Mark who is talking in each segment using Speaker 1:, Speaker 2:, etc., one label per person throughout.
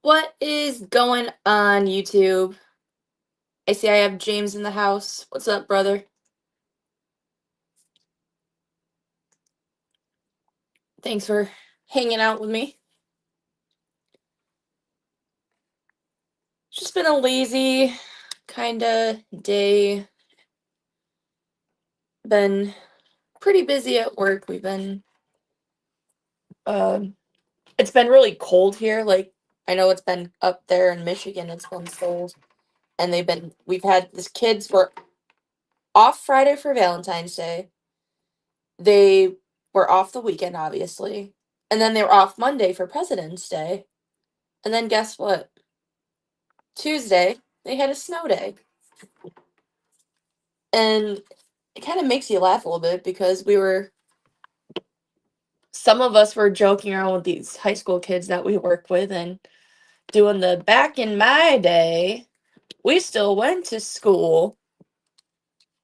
Speaker 1: What is going on, YouTube? I see I have James in the house. What's up, brother? Thanks for hanging out with me. It's just been a lazy kind of day. Been pretty busy at work. Um, it's been really cold here. Like, I know it's been up there in Michigan, it's been cold. And we've had this kids were off Friday for Valentine's Day. They were off the weekend, obviously. And then they were off Monday for President's Day. And then guess what? Tuesday, they had a snow day. And it kind of makes you laugh a little bit because some of us were joking around with these high school kids that we work with and doing the back in my day, we still went to school.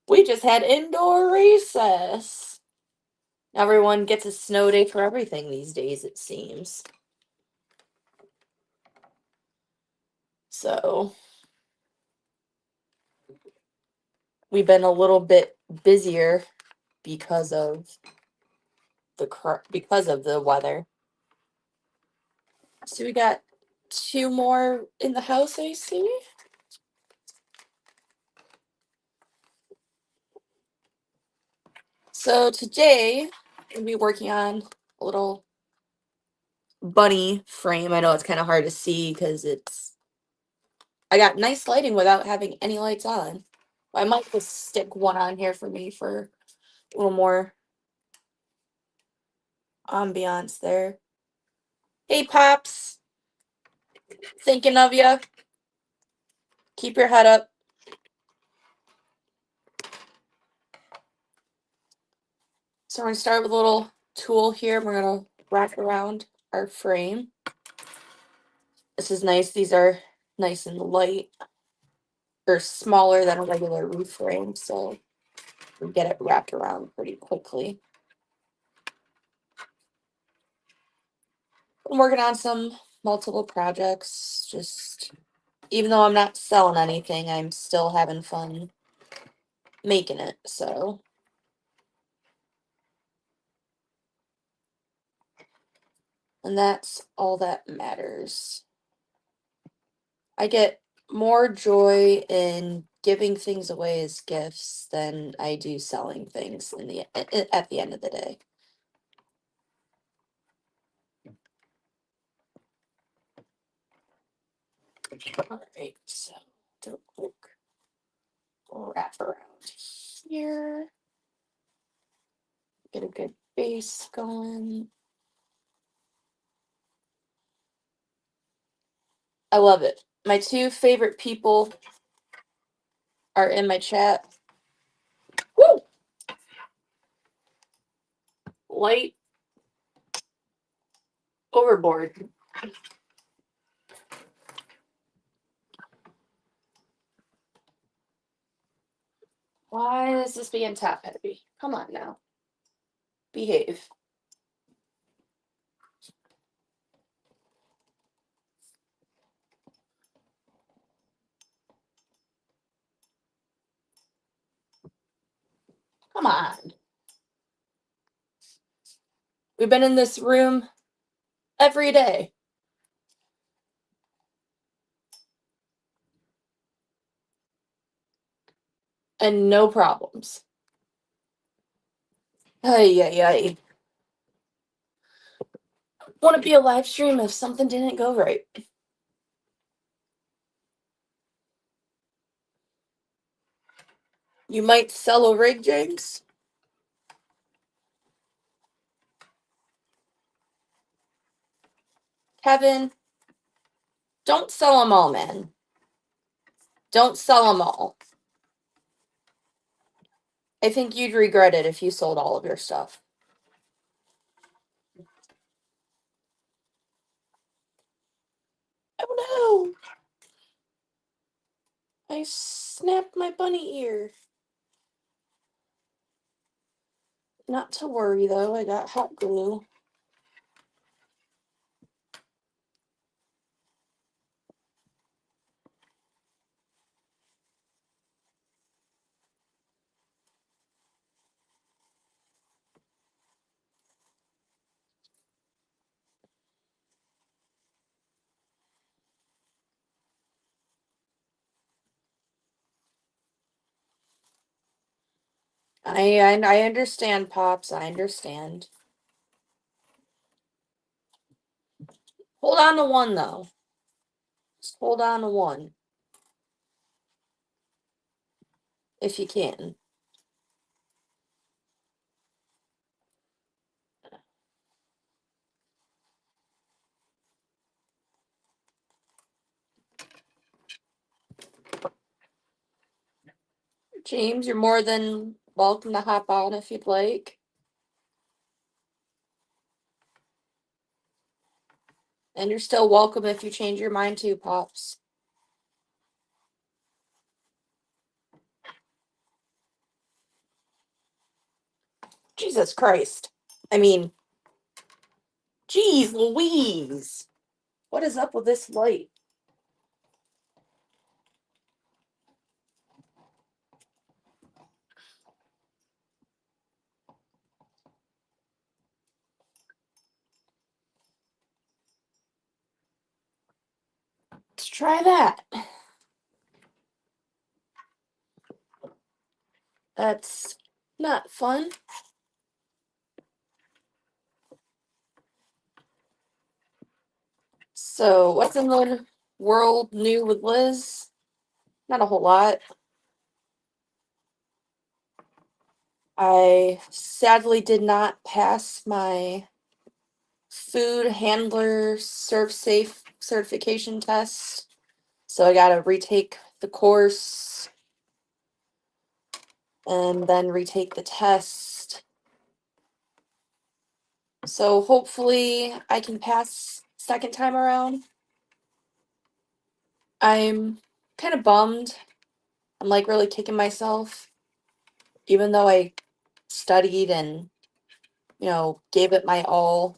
Speaker 1: We just had indoor recess. Everyone gets a snow day for everything these days, it seems. So we've been a little bit busier because of the weather. So we got two more in the house, I see. So today we'll be working on a little bunny frame. I know it's kind of hard to see because I got nice lighting without having any lights on. I might just stick one on here for me for a little more ambiance there. Hey, Pops. Thinking of you. Keep your head up. So we're going to start with a little tool here. We're going to wrap around our frame. This is nice. These are nice and light. Or smaller than a regular roof frame, so we get it wrapped around pretty quickly. I'm working on some multiple projects. Just even though I'm not selling anything, I'm still having fun making it. So and that's all that matters. I get more joy in giving things away as gifts than I do selling things at the end of the day. All right, so do a quick wrap around here. Get a good base going. I love it. My two favorite people are in my chat. Woo! Light overboard. Why is this being top heavy? Come on now. Behave. Come on. We've been in this room every day. And no problems. Ay, ay, ay. Want to be a live stream if something didn't go right. You might sell a rig, James. Kevin, don't sell them all, man. Don't sell them all. I think you'd regret it if you sold all of your stuff. Oh no! I snapped my bunny ear. Not to worry though, I got hot glue. I understand, Pops. I understand. Hold on to one though. Just hold on to one if you can. James, you're more than welcome to hop on if you'd like. And you're still welcome if you change your mind too, Pops. Jesus Christ. I mean, geez Louise. What is up with this light? Let's try that. That's not fun. So, what's in the world new with Liz? Not a whole lot. I sadly did not pass my food handler serve safe certification test. So I gotta retake the course and then retake the test. So hopefully I can pass second time around. I'm kind of bummed. I'm like really kicking myself, even though I studied and, gave it my all.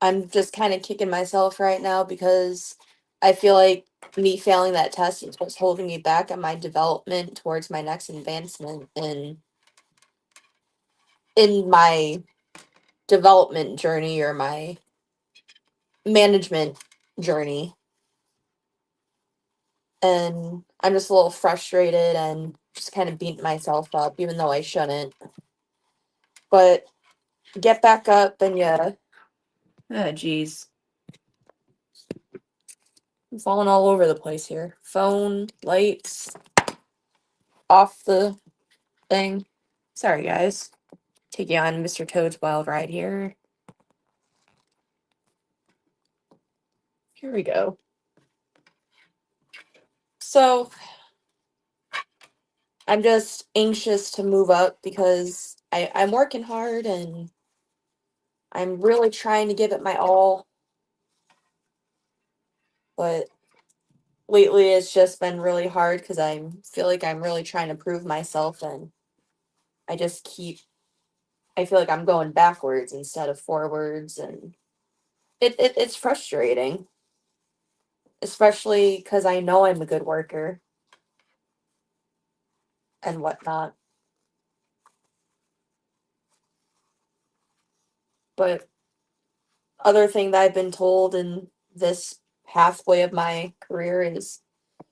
Speaker 1: I'm just kind of kicking myself right now because I feel like me failing that test is what's holding me back on my development towards my next advancement in my development journey or my management journey. And I'm just a little frustrated and just kind of beating myself up, even though I shouldn't. But get back up and yeah. Oh, geez. I'm falling all over the place here. Phone, lights, off the thing. Sorry, guys. Take you on Mr. Toad's wild ride here. Here we go. So, I'm just anxious to move up because I'm working hard and I'm really trying to give it my all. But lately it's just been really hard because I feel like I'm really trying to prove myself and I just I feel like I'm going backwards instead of forwards and it's frustrating. Especially because I know I'm a good worker and whatnot. But other thing that I've been told in this pathway of my career is,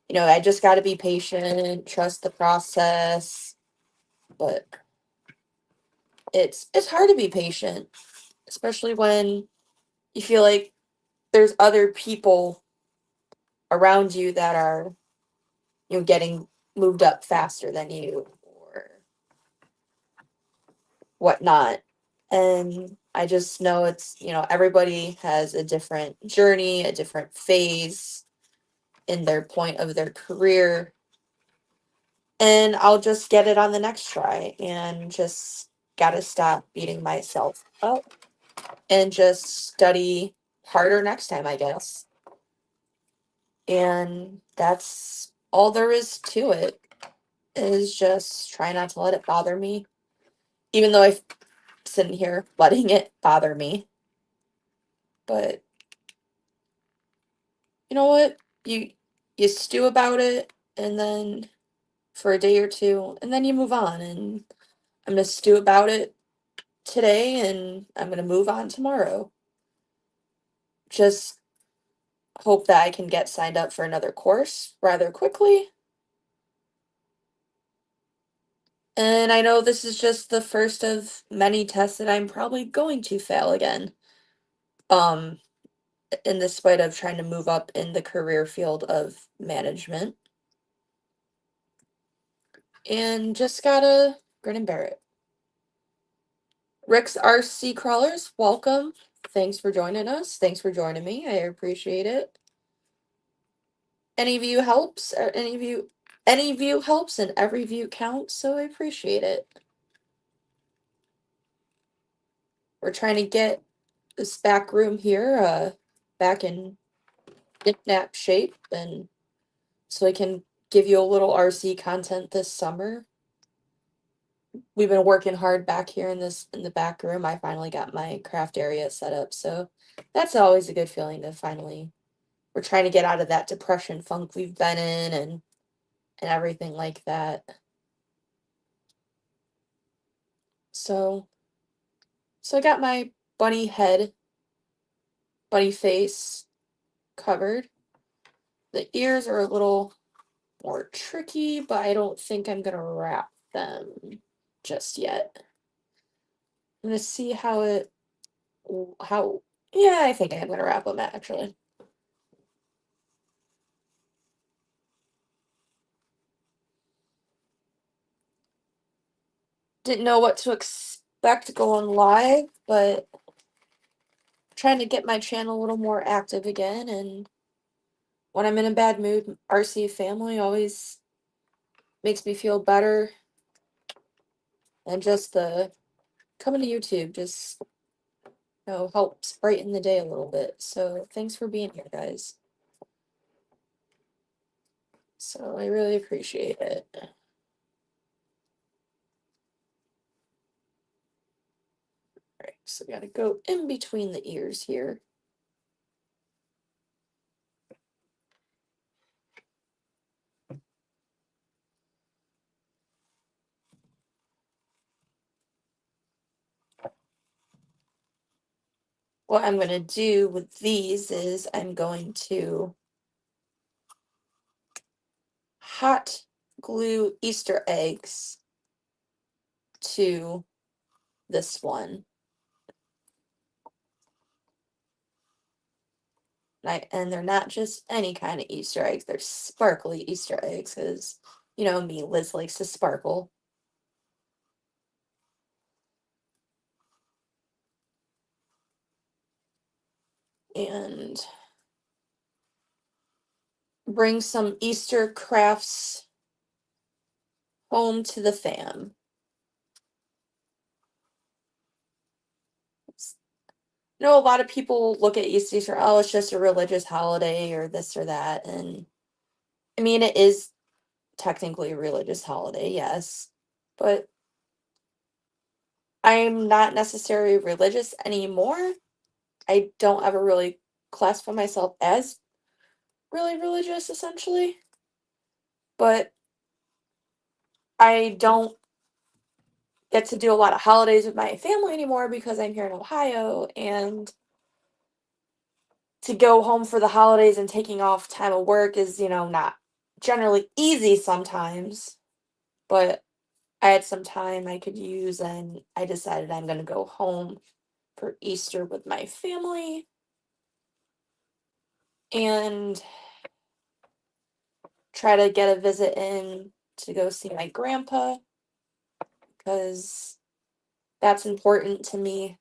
Speaker 1: I just got to be patient, trust the process. But it's hard to be patient, especially when you feel like there's other people around you that are, getting moved up faster than you or whatnot. And I just know it's, everybody has a different journey, a different phase in their point of their career. And I'll just get it on the next try and just gotta stop beating myself up and just study harder next time, I guess. And that's all there is to it, is just try not to let it bother me. Even though I'm sitting here letting it bother me. But you know what? You stew about it and then for a day or two and then you move on, and I'm gonna stew about it today and I'm gonna move on tomorrow. Just hope that I can get signed up for another course rather quickly And I know this is just the first of many tests that I'm probably going to fail again. Um, in the spite of trying to move up in the career field of management. And just gotta grin and bear it. Rick's RC Crawlers, welcome. Thanks for joining us. Thanks for joining me. I appreciate it. Any view helps, or any view helps, and every view counts, so I appreciate it. We're trying to get this back room here back in nip-nap shape, and so I can give you a little RC content this summer. We've been working hard back here in the back room. I finally got my craft area set up, so that's always a good feeling to finally. We're trying to get out of that depression funk we've been in and everything like that. So I got my bunny head, bunny face covered. The ears are a little more tricky, but I don't think I'm gonna wrap them just yet. I'm gonna see how yeah, I think I'm gonna wrap them actually. Didn't know what to expect going live, but trying to get my channel a little more active again. And when I'm in a bad mood, RC family always makes me feel better. And just the coming to YouTube just helps brighten the day a little bit. So thanks for being here, guys. So I really appreciate it. Alright, so we gotta go in between the ears here. What I'm going to do with these is I'm going to hot glue Easter eggs to this one. And they're not just any kind of Easter eggs, they're sparkly Easter eggs because, you know me, Liz likes to sparkle. And bring some Easter crafts home to the fam. You know, a lot of people look at Easter, oh, it's just a religious holiday or this or that. And I mean, it is technically a religious holiday, yes. But I'm not necessarily religious anymore. I don't ever really classify myself as really religious, essentially. But I don't get to do a lot of holidays with my family anymore because I'm here in Ohio, and to go home for the holidays and taking off time of work is, not generally easy sometimes. But I had some time I could use, and I decided I'm going to go home for Easter with my family and try to get a visit in to go see my grandpa because that's important to me.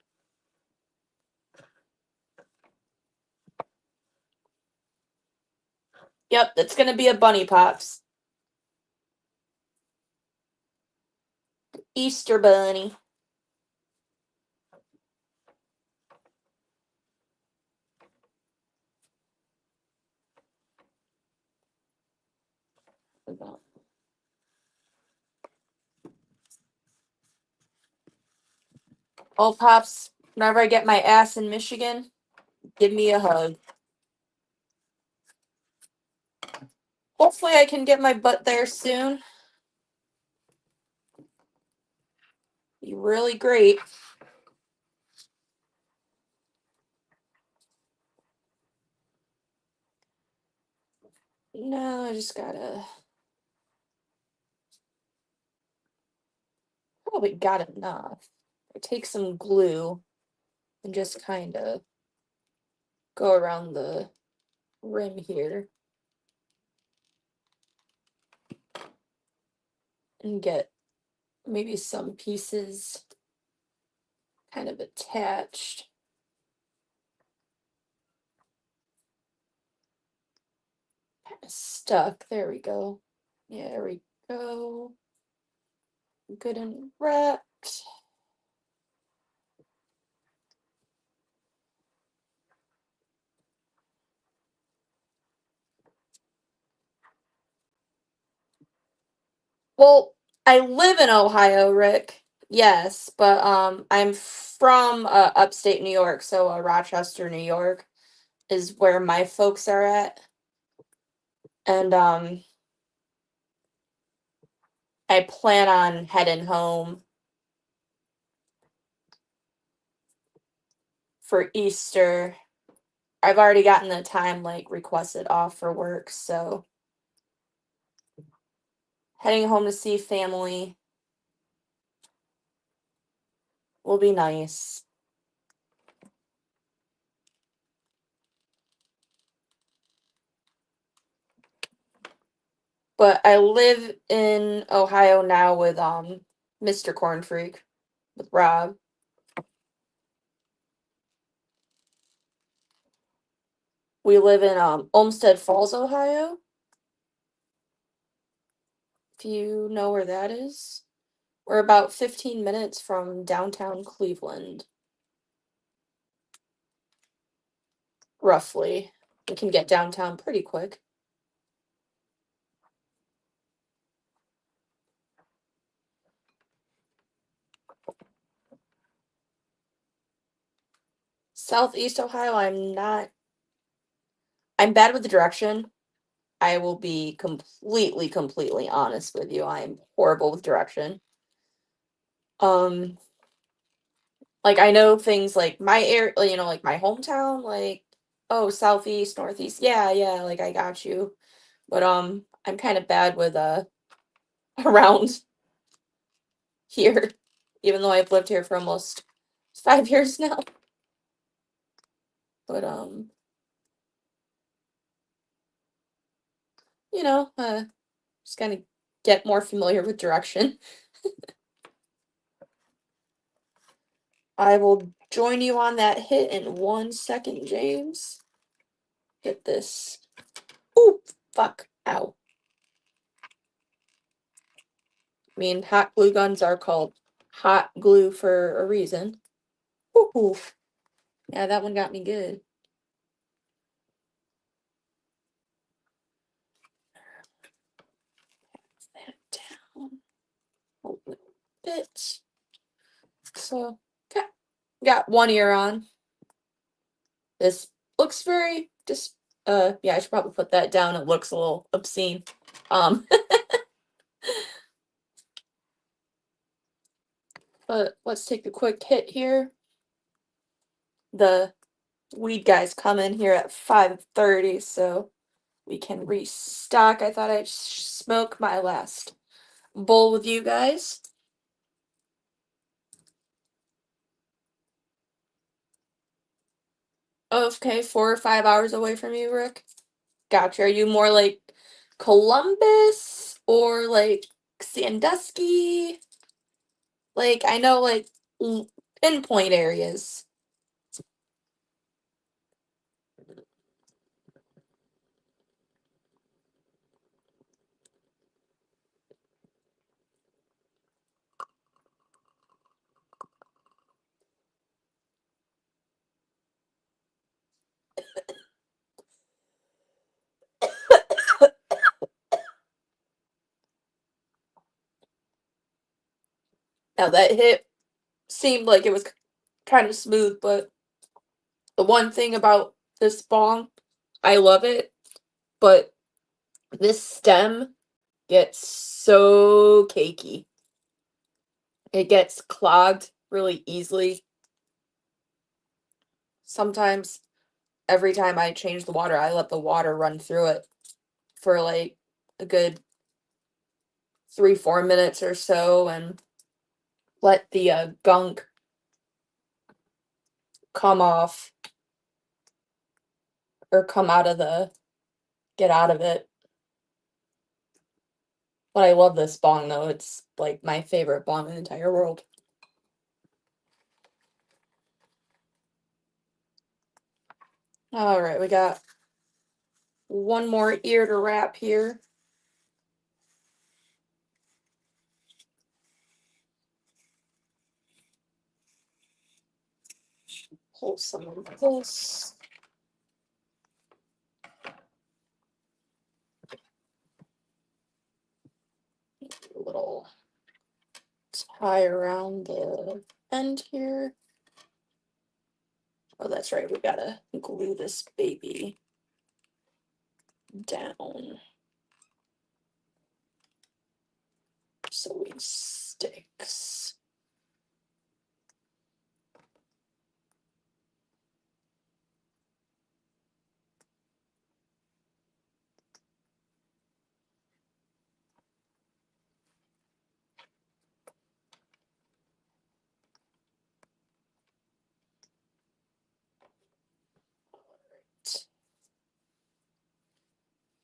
Speaker 1: Yep, it's going to be a bunny pops. Easter bunny. Oh, pops, whenever I get my ass in Michigan, give me a hug. Hopefully I can get my butt there soon. Be really great. No, I just gotta probably got enough. I take some glue and just kind of go around the rim here and get maybe some pieces kind of attached. Kind of stuck. There we go. Yeah, there we go. Good and wrapped. Well, I live in Ohio, Rick. Yes, but I'm from upstate New York, so Rochester, New York is where my folks are at. And I plan on heading home for Easter. I've already gotten the time like requested off for work, so heading home to see family will be nice. But I live in Ohio now with Mr. Corn Freak, with Rob. We live in Olmsted Falls, Ohio. If you know where that is. We're about 15 minutes from downtown Cleveland. Roughly. We can get downtown pretty quick. Southeast Ohio, I'm bad with the direction. I will be completely honest with you. I am horrible with direction. Um, like I know things like my area, like my hometown, like, oh, southeast, northeast. Yeah, yeah, like I got you. But I'm kind of bad with around here, even though I've lived here for almost 5 years now. But just kind of get more familiar with direction. I will join you on that hit in 1 second, James. Get this. Ooh, fuck. Ow. I mean, hot glue guns are called hot glue for a reason. Ooh. Yeah, that one got me good. Pass that down a little bit. So, got one ear on. This looks very just yeah, I should probably put that down. It looks a little obscene. But let's take a quick hit here. The weed guys come in here at 5:30, so we can restock. I thought I'd smoke my last bowl with you guys. Okay, 4 or 5 hours away from you, Rick. Gotcha. Are you more like Columbus or like Sandusky? Like I know like pinpoint areas. Now that hit seemed like it was kind of smooth, but the one thing about this bong, I love it, but this stem gets so cakey. It gets clogged really easily. Sometimes, every time I change the water, I let the water run through it for like a good 3, 4 minutes or so, and let the gunk come off or come out of get out of it. But I love this bong though. It's like my favorite bong in the entire world. All right, we got one more ear to wrap here. Pull some of this. A little tie around the end here. Oh, that's right. We gotta glue this baby down so it sticks.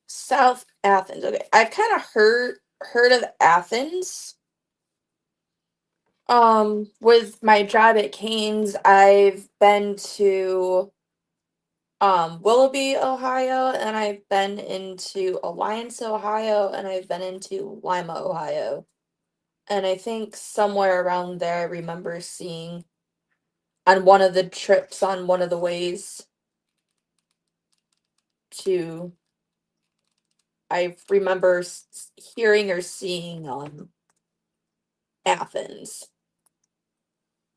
Speaker 1: South Athens. Okay, I've kind of heard of Athens. With my job at Canes, I've been to Willoughby, Ohio, and I've been into Alliance, Ohio, and I've been into Lima, Ohio. And I think somewhere around there I remember seeing on one of the trips on one of the ways to I remember hearing or seeing Athens.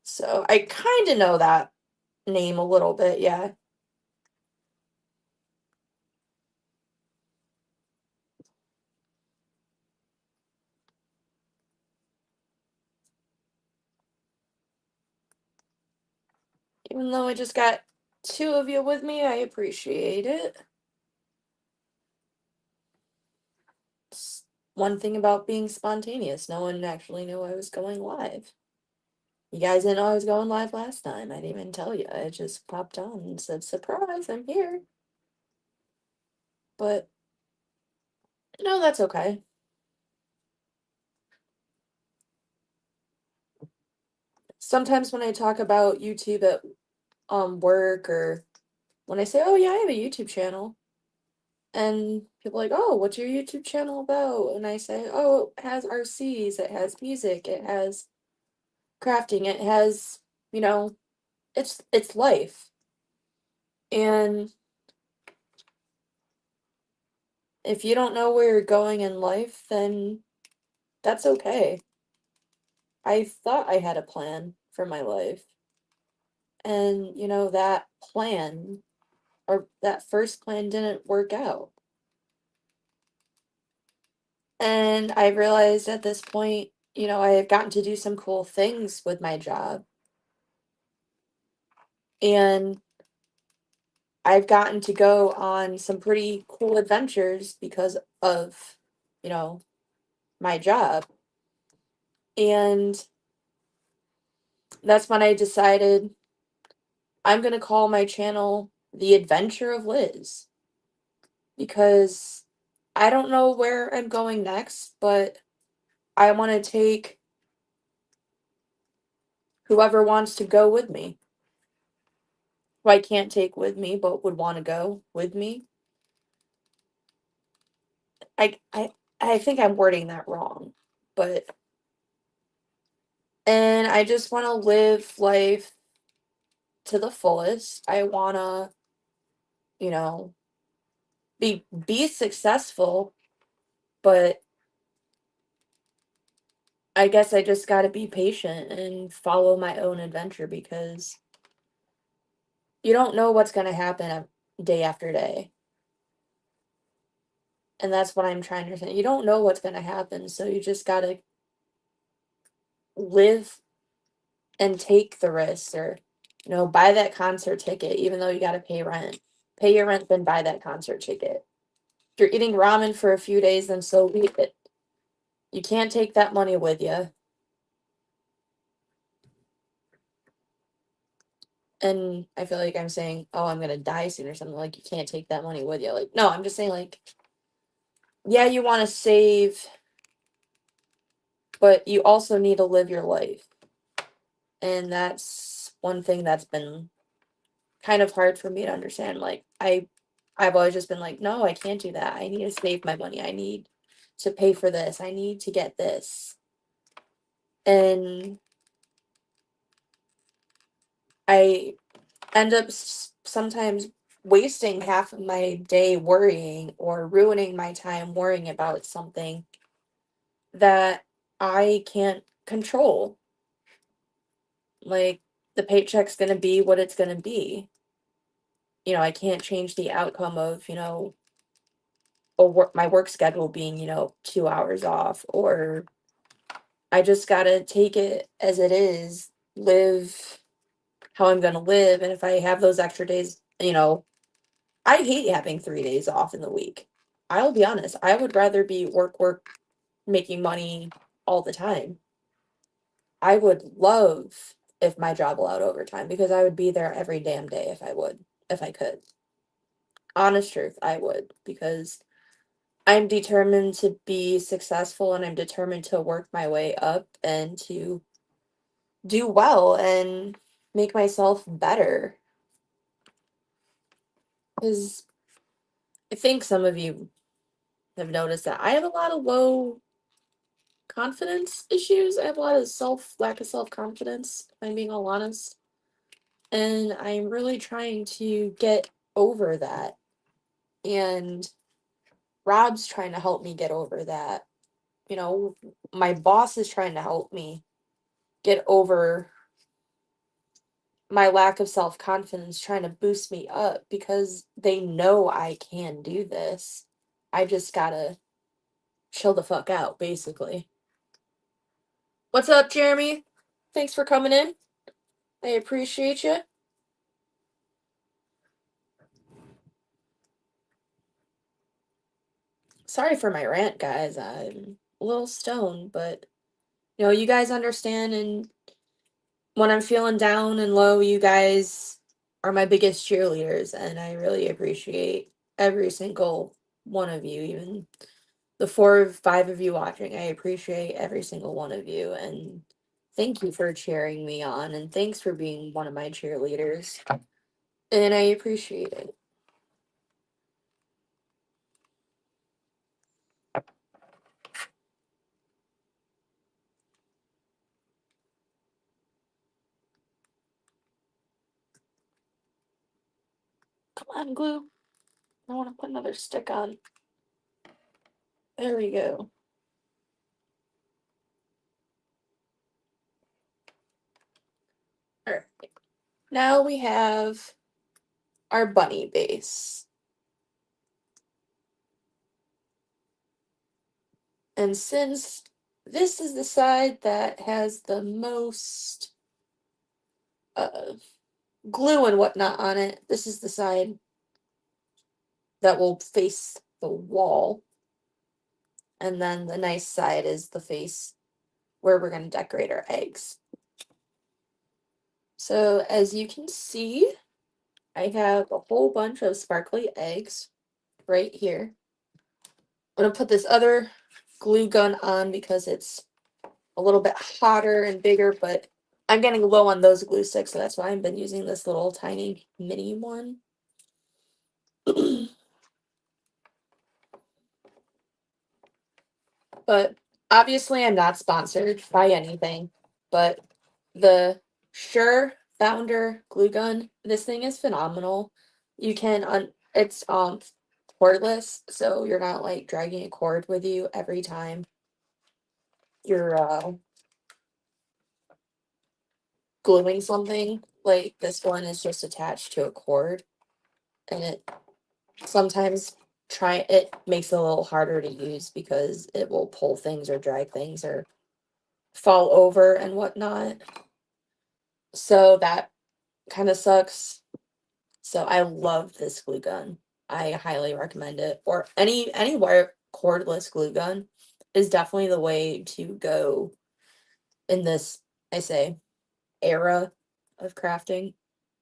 Speaker 1: So I kind of know that name a little bit, yeah. Even though I just got two of you with me, I appreciate it. It's one thing about being spontaneous, no one actually knew I was going live. You guys didn't know I was going live last time. I didn't even tell you. I just popped on and said, surprise, I'm here. But no, that's okay. Sometimes when I talk about YouTube at work, or when I say, oh yeah, I have a YouTube channel, and people are like, oh, what's your YouTube channel about? And I say, oh, it has RCs, it has music, it has crafting, it has, you know, it's life. And if you don't know where you're going in life, then that's okay. I thought I had a plan for my life. And, that plan, or that first plan, didn't work out. And I realized at this point, I had gotten to do some cool things with my job. And I've gotten to go on some pretty cool adventures because of, you know, my job. And that's when I decided I'm going to call my channel The Adventure of Liz, because I don't know where I'm going next, but I want to take whoever wants to go with me, who I can't take with me but would want to go with me. I I I think I'm wording that wrong, but and I just want to live life to the fullest. I want to, you know, be successful, but I guess I just got to be patient and follow my own adventure, because you don't know what's going to happen day after day. And that's what I'm trying to say. You don't know what's going to happen, so you just got to live and take the risks, or buy that concert ticket even though you got to pay rent. Pay your rent, then buy that concert ticket. If you're eating ramen for a few days, then so be it. You can't take that money with you. And I feel like I'm saying, oh, I'm gonna die soon or something. Like, you can't take that money with you. Like, no, I'm just saying, like, yeah, you want to save, but you also need to live your life. And that's one thing that's been kind of hard for me to understand. Like, I've always just been like, no, I can't do that. I need to save my money. I need to pay for this. I need to get this. And I end up sometimes wasting half of my day worrying or ruining my time worrying about something that I can't control. Like, the paycheck's going to be what it's going to be. I can't change the outcome of, my work schedule being, 2 hours off, or I just got to take it as it is, live how I'm going to live. And if I have those extra days, I hate having 3 days off in the week. I'll be honest. I would rather be work, making money all the time. I would love if my job allowed overtime because I would be there every damn day if I could. Honest truth, I would, because I'm determined to be successful and I'm determined to work my way up and to do well and make myself better. Because I think some of you have noticed that I have a lot of low confidence issues. I have a lot of lack of self confidence, if I'm being all honest. And I'm really trying to get over that. And Rob's trying to help me get over that. You know, my boss is trying to help me get over my lack of self confidence, trying to boost me up because they know I can do this. I just gotta chill the fuck out, basically. What's up, Jeremy? Thanks for coming in. I appreciate you. Sorry for my rant, guys. I'm a little stoned, but you guys understand. And when I'm feeling down and low, you guys are my biggest cheerleaders, and I really appreciate every single one of you, even the 4 or 5 of you watching. I appreciate every single one of you, and thank you for cheering me on, and thanks for being one of my cheerleaders, and I appreciate it. Come on, glue. I want to put another stick on. There we go. All right. Now we have our bunny base. And since this is the side that has the most uh, glue and whatnot on it, this is the side that will face the wall. And then the nice side is the face where we're going to decorate our eggs. So as you can see, I have a whole bunch of sparkly eggs right here. I'm going to put this other glue gun on because it's a little bit hotter and bigger, but I'm getting low on those glue sticks, so that's why I've been using this little tiny mini one. But obviously I'm not sponsored by anything, but the Sure Founder glue gun, this thing is phenomenal. You can it's cordless, so you're not like dragging a cord with you every time you're gluing something. Like, this one is just attached to a cord, and it sometimes it makes it a little harder to use because it will pull things or drag things or fall over and whatnot. So that kind of sucks. So I love this glue gun. I highly recommend it. Or any wire cordless glue gun is definitely the way to go in this, I say, era of crafting.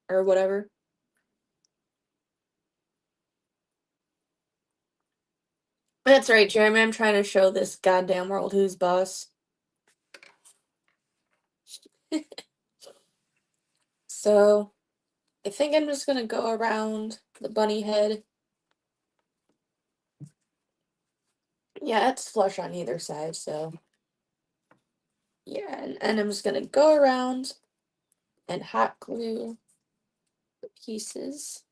Speaker 1: or whatever. That's right, Jeremy. I'm trying to show this goddamn world who's boss. So, I think I'm just gonna go around the bunny head. Yeah, it's flush on either side, so. Yeah, and I'm just gonna go around and hot glue the pieces.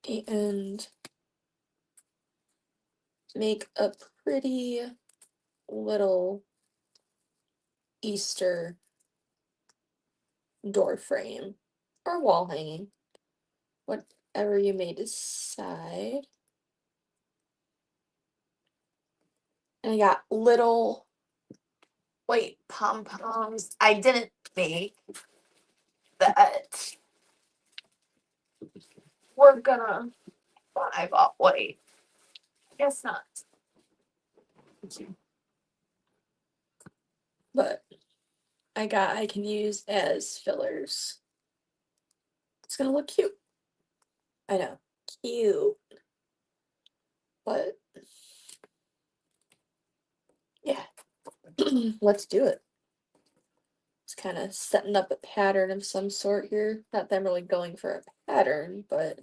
Speaker 1: And make a pretty little Easter door frame or wall hanging, whatever you may decide. And I got little white pom poms. I didn't make that. We're gonna buy off white. I guess not. But I can use as fillers. It's gonna look cute. I know. Cute. But yeah. Let's do it. It's kind of setting up a pattern of some sort here. Not that I'm really going for a pattern, but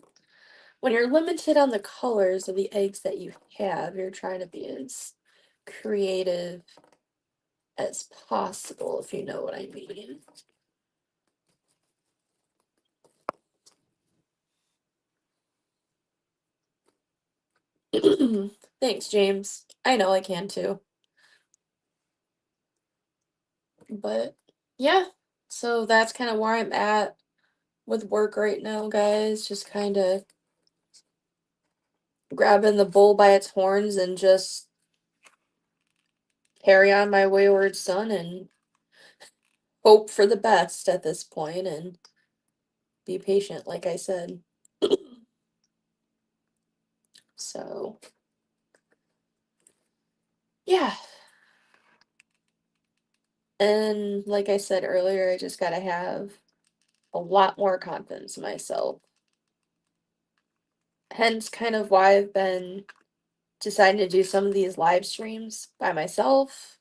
Speaker 1: when you're limited on the colors of the eggs that you have, you're trying to be as creative as possible, if you know what I mean. Thanks, James. I know I can too. But yeah, so that's kind of where I'm at with work right now, guys. Just kind of grabbing the bull by its horns and just carry on my wayward son and hope for the best at this point and be patient, like I said. So, yeah. And like I said earlier, I just gotta have a lot more confidence in myself. Hence, kind of why I've been deciding to do some of these live streams by myself.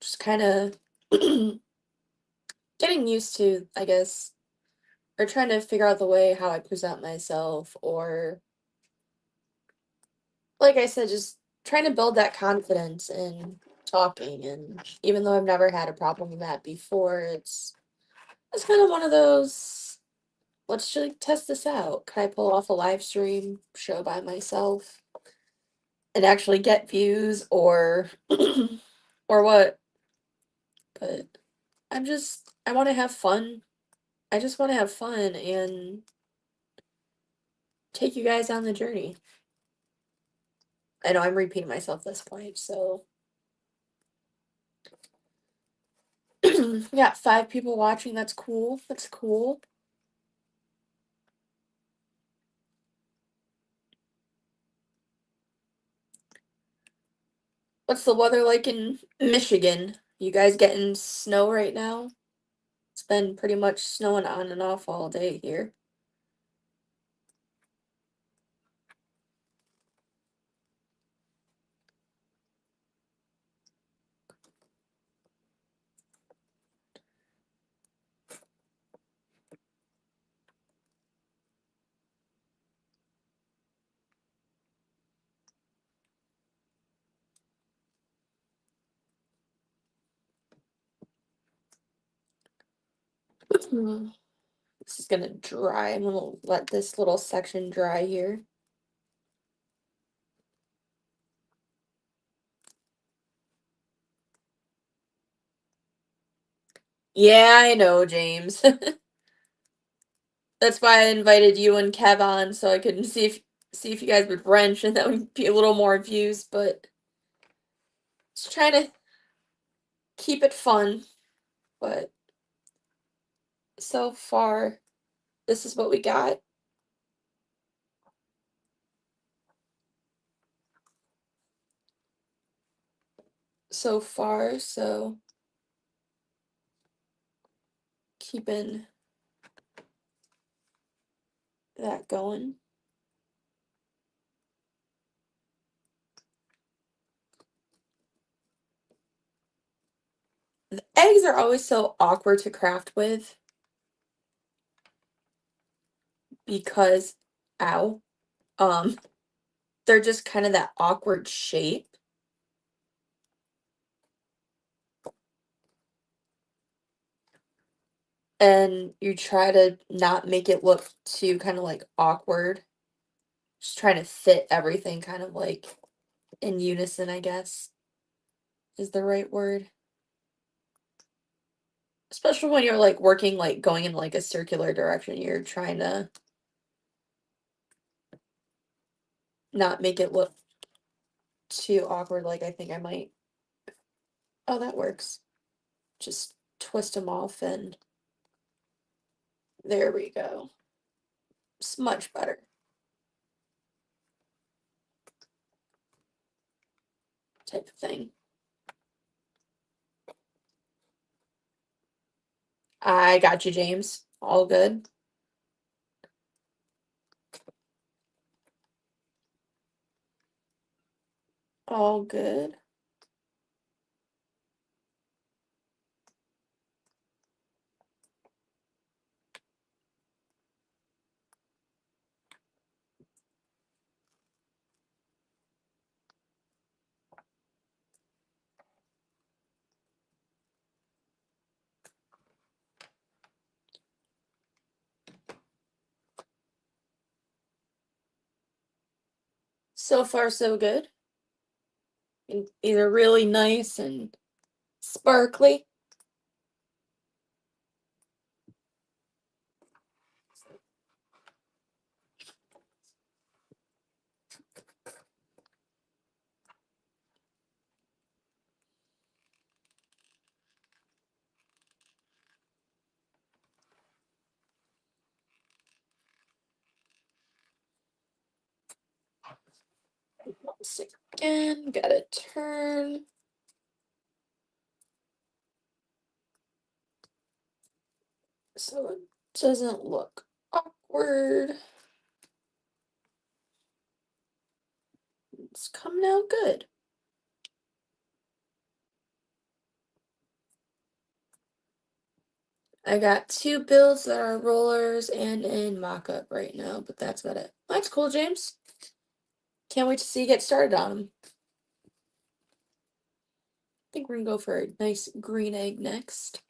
Speaker 1: Just kind of getting used to, I guess, or trying to figure out the way how I present myself, or like I said, just trying to build that confidence in talking. And even though I've never had a problem with that before, it's kind of one of those, let's just test this out. Can I pull off a live stream show by myself and actually get views, or or what? But I want to have fun. I just want to have fun and take you guys on the journey. I know I'm repeating myself at this point, so we got 5 people watching. That's cool. That's cool. What's the weather like in Michigan? You guys getting snow right now? It's been pretty much snowing on and off all day here. This is gonna dry. I'm gonna let this little section dry here. Yeah, I know, James. That's why I invited you and Kev on, so I could see if you guys would wrench, and that would be a little more views. But just trying to keep it fun. But so far, this is what we got. So far, so keeping that going. The eggs are always so awkward to craft with because, ow, they're just kind of that awkward shape. And you try to not make it look too kind of like awkward. Just trying to fit everything kind of like in unison, I guess, is the right word. Especially when you're like working, like going in like a circular direction, you're trying to not make it look too awkward. Like I think I might. Oh, that works. Just twist them off and there we go. It's much better. Type of thing. I got you, James. All good. All good. So far, so good. Either really nice and sparkly. Once again, gotta turn. So it doesn't look awkward. It's coming out good. I got 2 builds that are rollers and in mock-up right now, but that's about it. That's cool, James. Can't wait to see you get started on them. I think we're gonna go for a nice green egg next.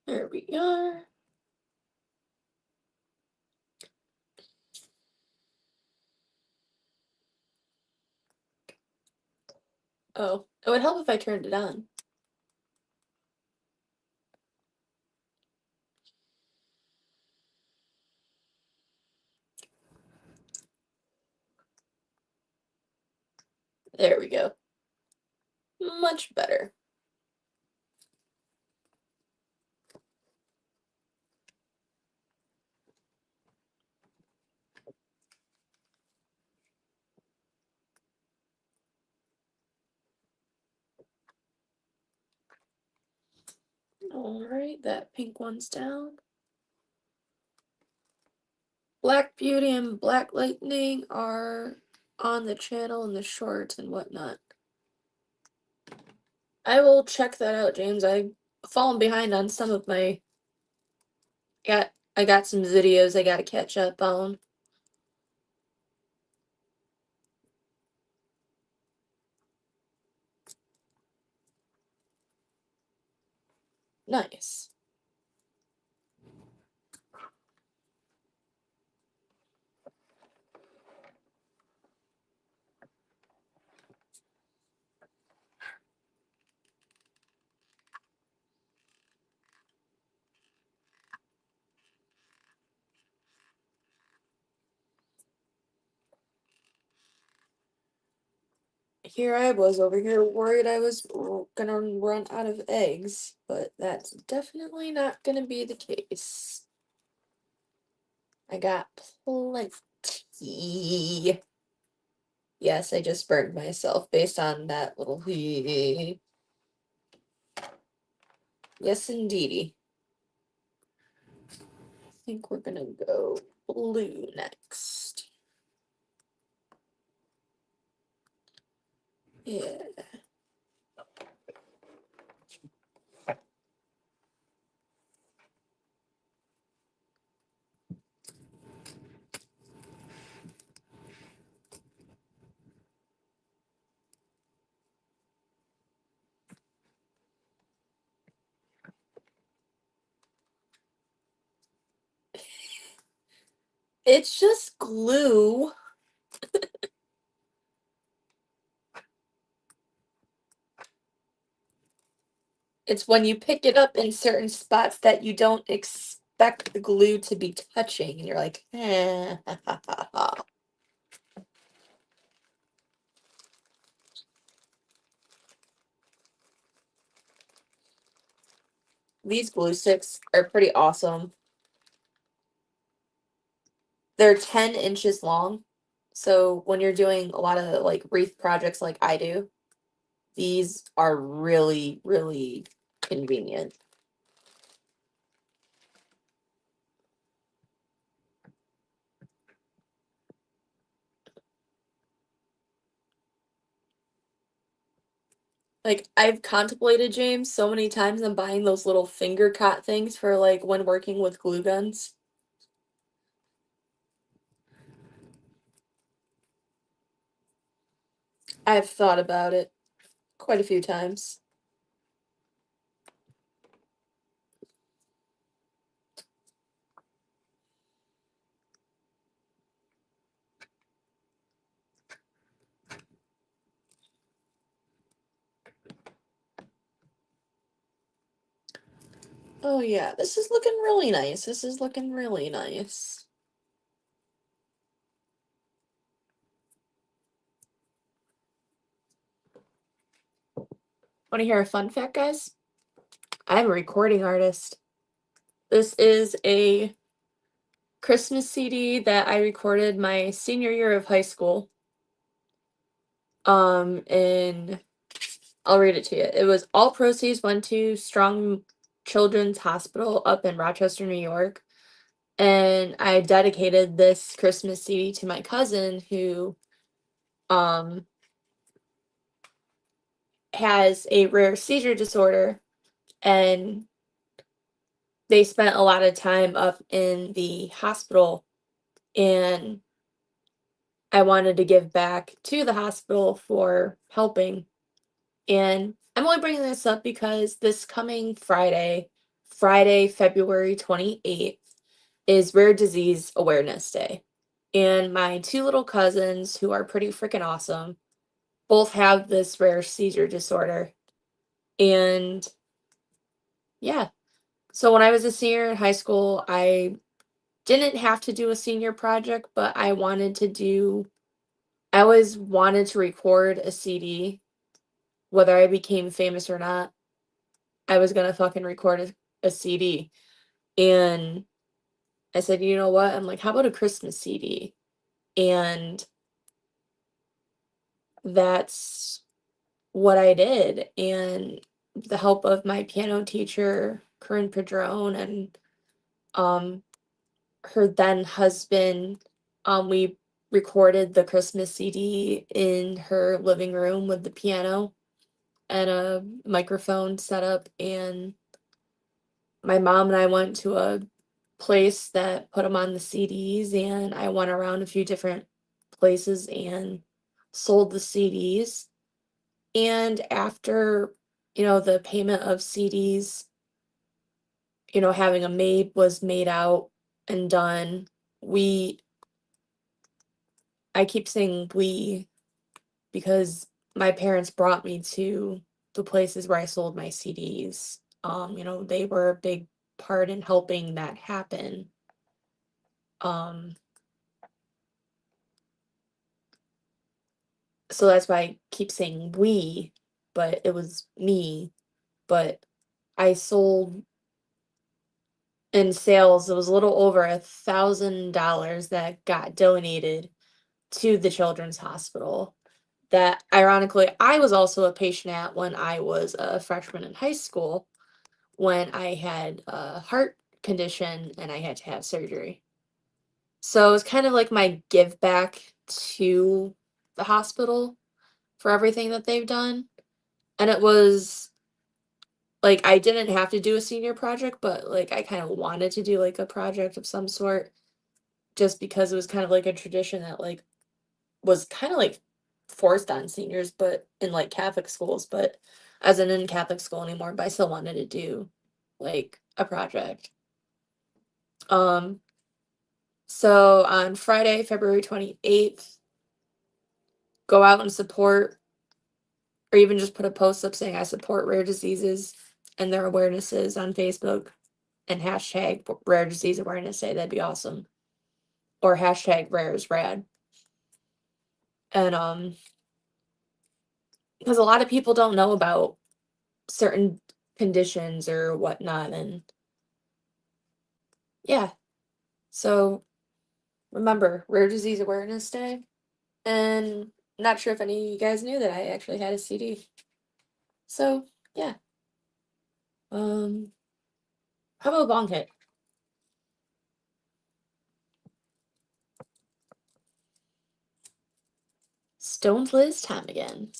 Speaker 1: There we are. Oh, it would help if I turned it on. There we go. Much better. Alright, that pink one's down. Black Beauty and Black Lightning are on the channel in the shorts and whatnot. I will check that out, James. I've fallen behind on some of my I got some videos I gotta catch up on. Nice. Here I was over here worried I was gonna run out of eggs, but that's definitely not gonna be the case. I got plenty. Yes, I just burned myself based on that little Yes, indeedy. I think we're gonna go blue next. Yeah. It's just glue. It's when you pick it up in certain spots that you don't expect the glue to be touching, and you're like, eh. These glue sticks are pretty awesome. They're 10 inches long. So when you're doing a lot of like wreath projects like I do, these are really, really convenient. Like I've contemplated, James, so many times on buying those little finger caught things for like when working with glue guns. I've thought about it quite a few times. Oh yeah, this is looking really nice. This is looking really nice. Want to hear a fun fact, guys? I'm a recording artist. This is a Christmas CD that I recorded my senior year of high school. And I'll read it to you. It was all proceeds went to Strong Children's Hospital up in Rochester, New York. And I dedicated this Christmas CD to my cousin who um has a rare seizure disorder, and they spent a lot of time up in the hospital, and I wanted to give back to the hospital for helping. And I'm only bringing this up because this coming Friday, February 28th, is Rare Disease Awareness Day. And my two little cousins, who are pretty freaking awesome, both have this rare seizure disorder. And yeah, so when I was a senior in high school, I didn't have to do a senior project, but I always wanted to record a CD, whether I became famous or not. I was gonna fucking record a CD. And I said, you know what? I'm like, how about a Christmas CD? And that's what I did. And the help of my piano teacher, Corinne Padron, and um her then husband, we recorded the Christmas CD in her living room with the piano and a microphone set up, and my mom and I went to a place that put them on the CDs, and I went around a few different places and sold the CDs. And after, the payment of CDs, having a maid was made out and done, we I keep saying we because my parents brought me to the places where I sold my CDs. They were a big part in helping that happen. Um, so that's why I keep saying we. but it was me. But I sold in sales, it was a little over $1,000 that got donated to the children's hospital. That ironically, I was also a patient at when I was a freshman in high school when I had a heart condition and I had to have surgery. So it was kind of like my give back to the hospital for everything that they've done. And it was like I didn't have to do a senior project, but like I kind of wanted to do like a project of some sort just because it was kind of like a tradition that like was kind of like forced on seniors, but in like Catholic schools, but I wasn't in Catholic school anymore, but I still wanted to do like a project. Um, so on Friday, February 28th, go out and support, or even just put a post up saying I support rare diseases and their awarenesses on Facebook and hashtag rare disease awareness day. That'd be awesome. Or hashtag rare is rad. And because a lot of people don't know about certain conditions or whatnot, and yeah. So remember, Rare Disease Awareness Day. And not sure if any of you guys knew that I actually had a CD. So yeah. Um how about a bong hit? Stone's Liz time again.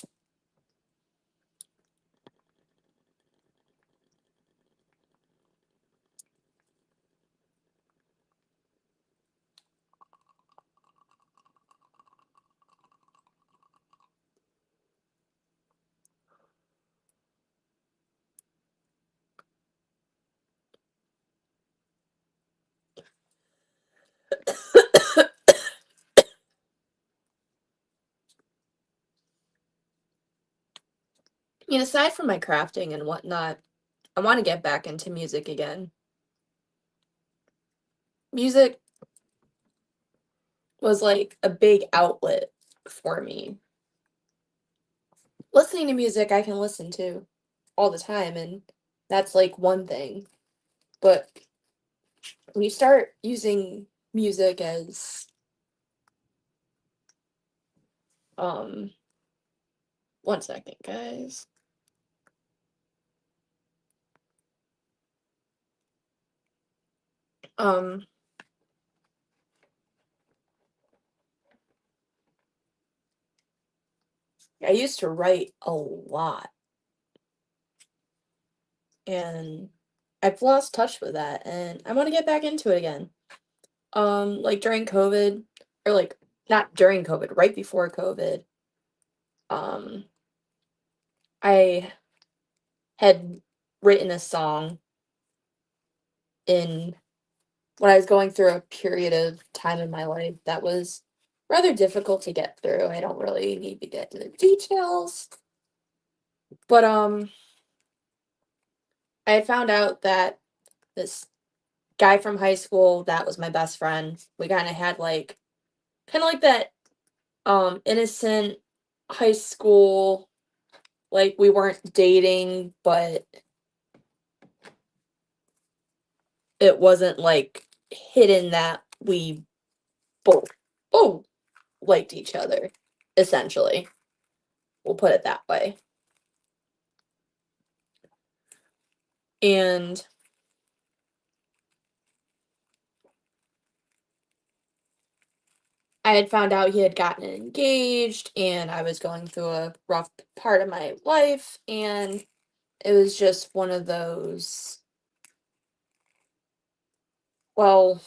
Speaker 1: I mean, aside from my crafting and whatnot, I want to get back into music again. Music was like a big outlet for me. Listening to music I can listen to all the time, and that's like one thing. But when you start using music as um one second, guys. Um I used to write a lot, and I've lost touch with that, and I want to get back into it again. Like during COVID, or like not during COVID, right before COVID, um I had written a song in when I was going through a period of time in my life that was rather difficult to get through. I don't really need to get into the details, but I had found out that this guy from high school that was my best friend, we kind of like that innocent high school, like we weren't dating, but it wasn't like hidden that we both both liked each other, essentially. We'll put it that way. And I had found out he had gotten engaged, and I was going through a rough part of my life, and it was just one of those, well,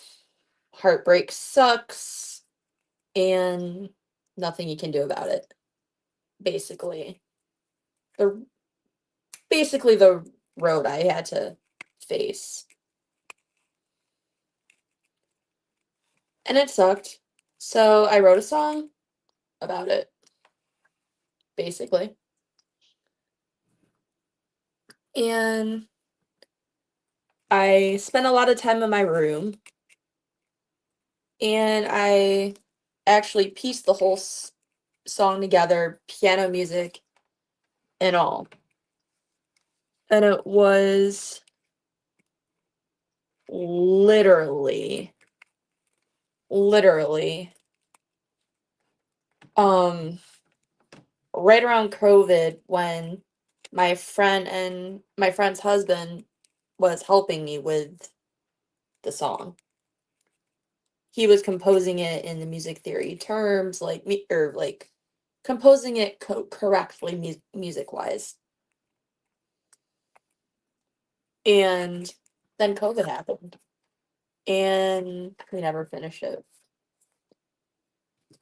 Speaker 1: heartbreak sucks, and nothing you can do about it. Basically, the the road I had to face, and it sucked. So I wrote a song about it, basically, and I spent a lot of time in my room, and I actually pieced the whole song together, piano music, and all. And it was literally, literally, um, right around COVID when my friend's husband was helping me with the song. He was composing it in the music theory terms, like me, or like composing it correctly music wise. And then COVID happened, and we never finished it.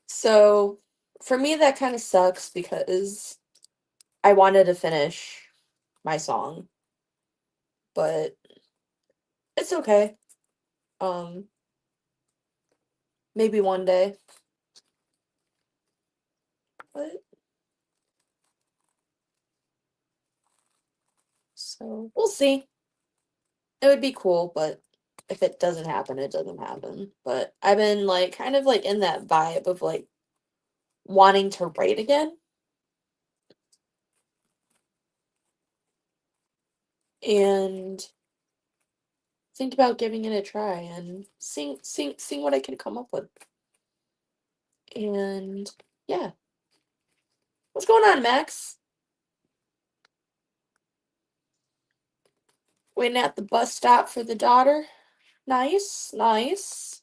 Speaker 1: So for me, that kind of sucks because I wanted to finish my song, but it's okay. Um, maybe one day, but so we'll see. It would be cool, but if it doesn't happen, it doesn't happen. But I've been like kind of like in that vibe of like wanting to write again and think about giving it a try and seeing what I can come up with. And yeah. What's going on, Max? Waiting at the bus stop for the daughter. Nice, nice.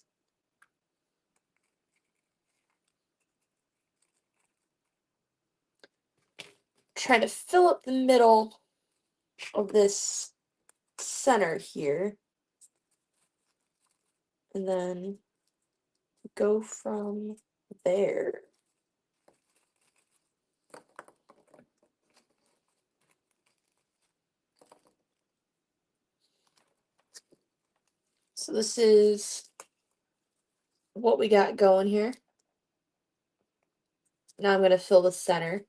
Speaker 1: Trying to fill up the middle of this center here. And then go from there. So this is what we got going here. Now I'm going to fill the center.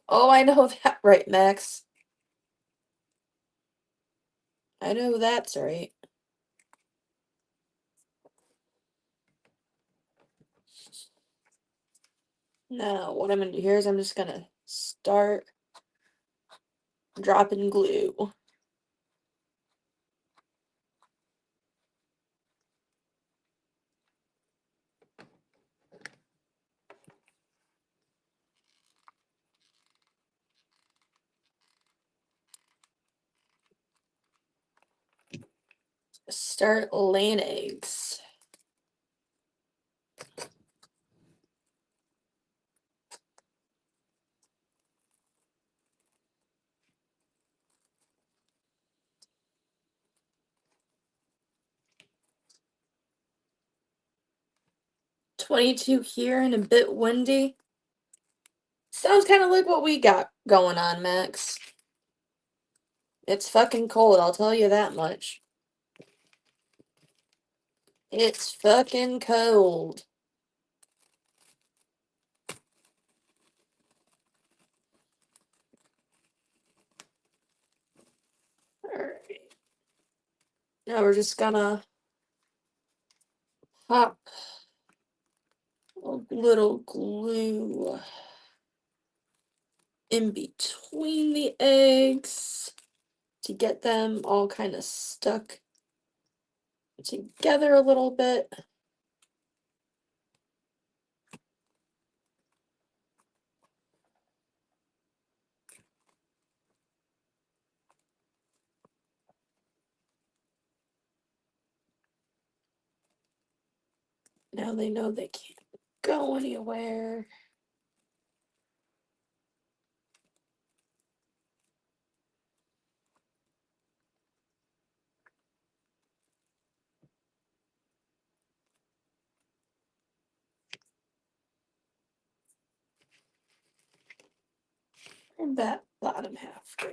Speaker 1: Oh, I know that right, Max. I know that's right. Now, what I'm going to do here is I'm just going to start dropping glue. Start laying eggs. $22 here and a bit windy. Sounds kind of like what we got going on, Max. It's fucking cold, I'll tell you that much. It's fucking cold. Alright. Now we're just gonna pop a little glue in between the eggs to get them all kind of stuck together a little bit. Now they know they can't go anywhere. And that bottom half go.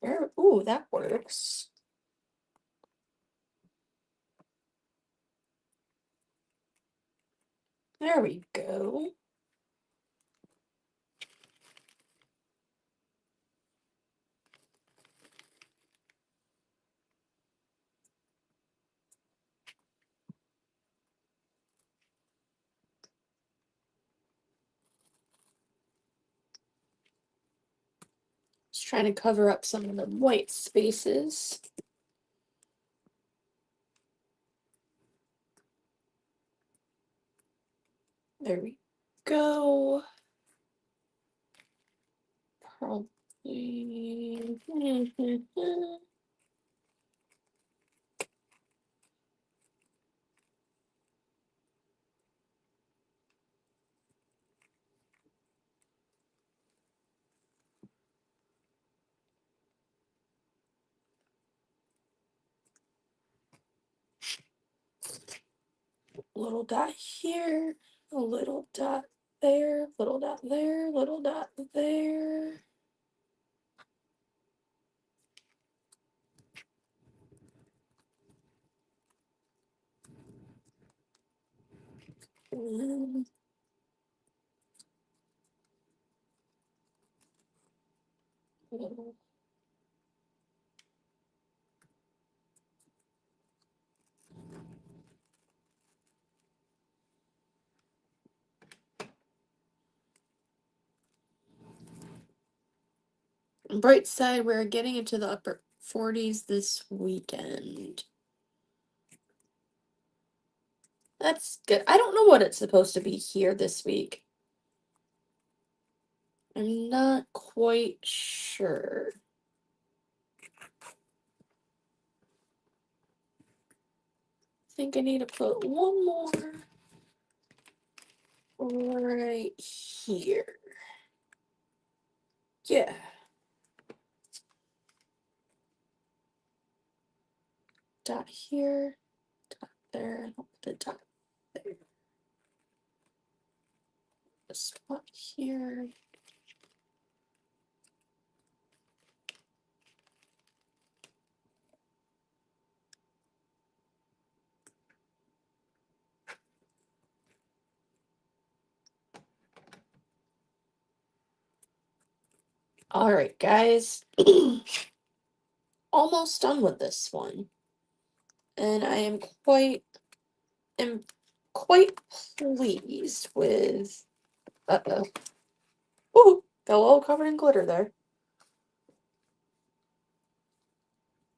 Speaker 1: There, ooh, that works. There we go. Trying to cover up some of the white spaces. There we go. Probably. Little dot here, a little dot there, little dot there, little dot there. Little. Bright side, we're getting into the upper 40s this weekend. That's good. I don't know what it's supposed to be here this week. I'm not quite sure. I think I need to put one more right here. Yeah. Dot here, dot there, and I'll put a dot there. A spot here. All right, guys. Almost done with this one. And I am quite pleased with Ooh, got a little covered in glitter there.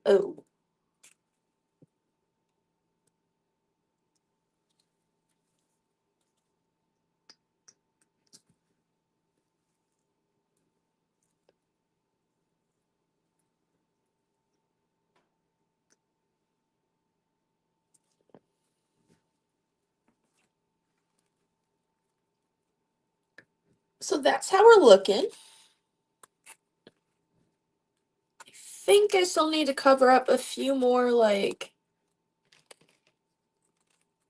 Speaker 1: Oh. So that's how we're looking. I think I still need to cover up a few more, like,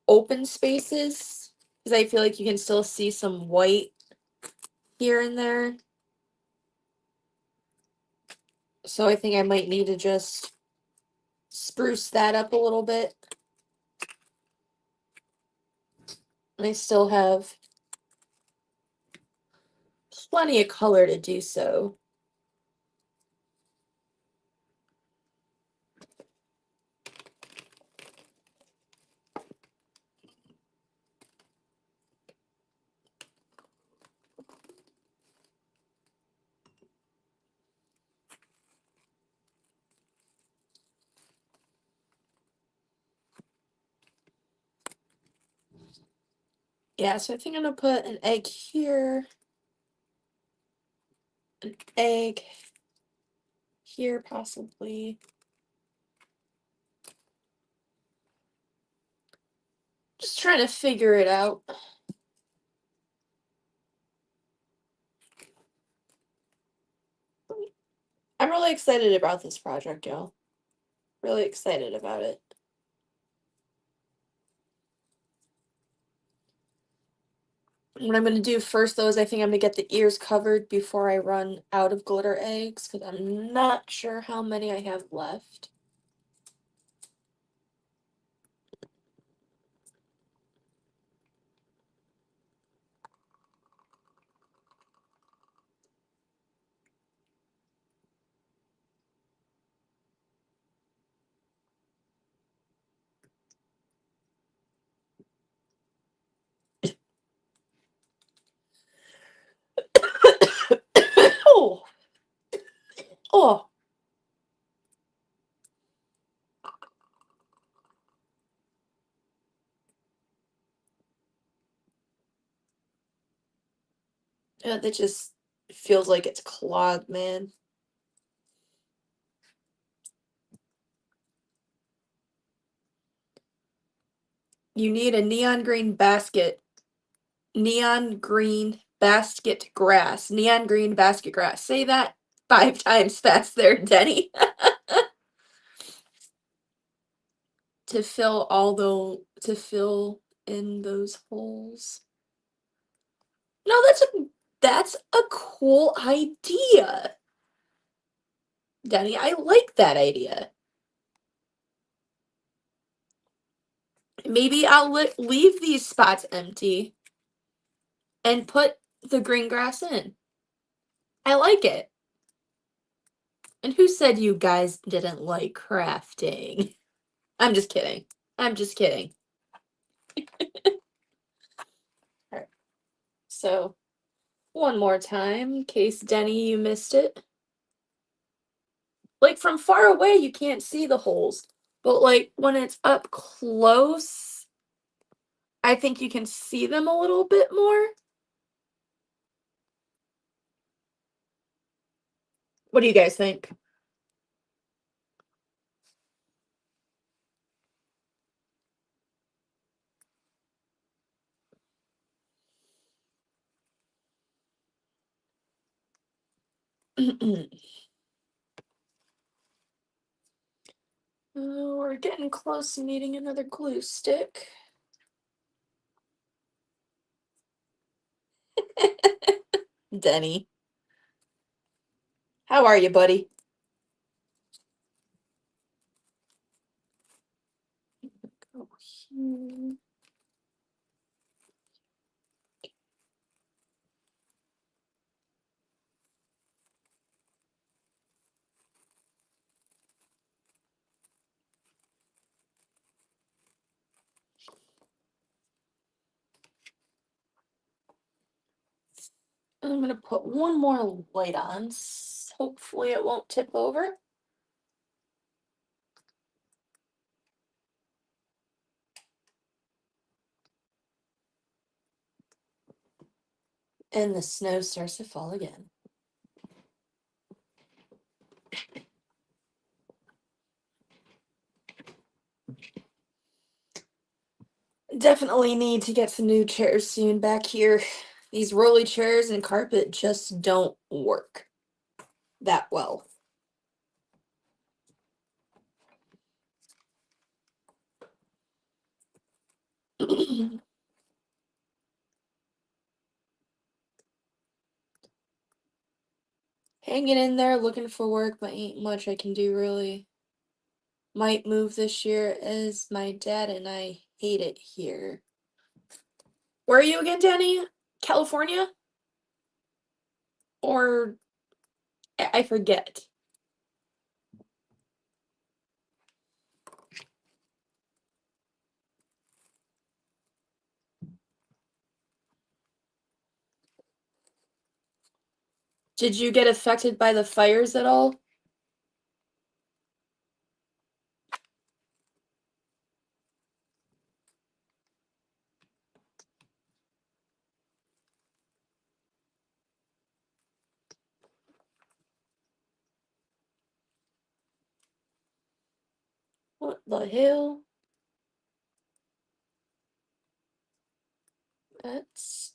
Speaker 1: open spaces. Because I feel like you can still see some white here and there. So I think I might need to just spruce that up a little bit. And I still have plenty of color to do so. Yeah, so I think I'm going to put an egg here, an egg here possibly. Just trying to figure it out. I'm really excited about this project, y'all. Really excited about it. What I'm going to do first, though, is I think I'm going to get the ears covered before I run out of glitter eggs, because I'm not sure how many I have left. Oh. That just feels like it's clogged, man. You need a neon green basket. Neon green basket grass. Neon green basket grass. Say that 5 times fast there, Denny. To fill in those holes. No, that's a cool idea. Denny, I like that idea. Maybe I'll leave these spots empty and put the green grass in. I like it. And who said you guys didn't like crafting? I'm just kidding. I'm just kidding. Alright. So, one more time, in case Denny, you missed it. Like, from far away, you can't see the holes. But, like, when it's up close, I think you can see them a little bit more. What do you guys think? We're getting close to needing another glue stick. Denny. How are you, buddy? Go here. I'm gonna put one more light on. Hopefully it won't tip over. And the snow starts to fall again. Definitely need to get some new chairs soon back here. These rolly chairs and carpet just don't work that well. Hanging in there, looking for work, but ain't much I can do really. Might move this year as my dad and I hate it here. Where are you again, Danny? California? Or I forget. Did you get affected by the fires at all? What the hell? That's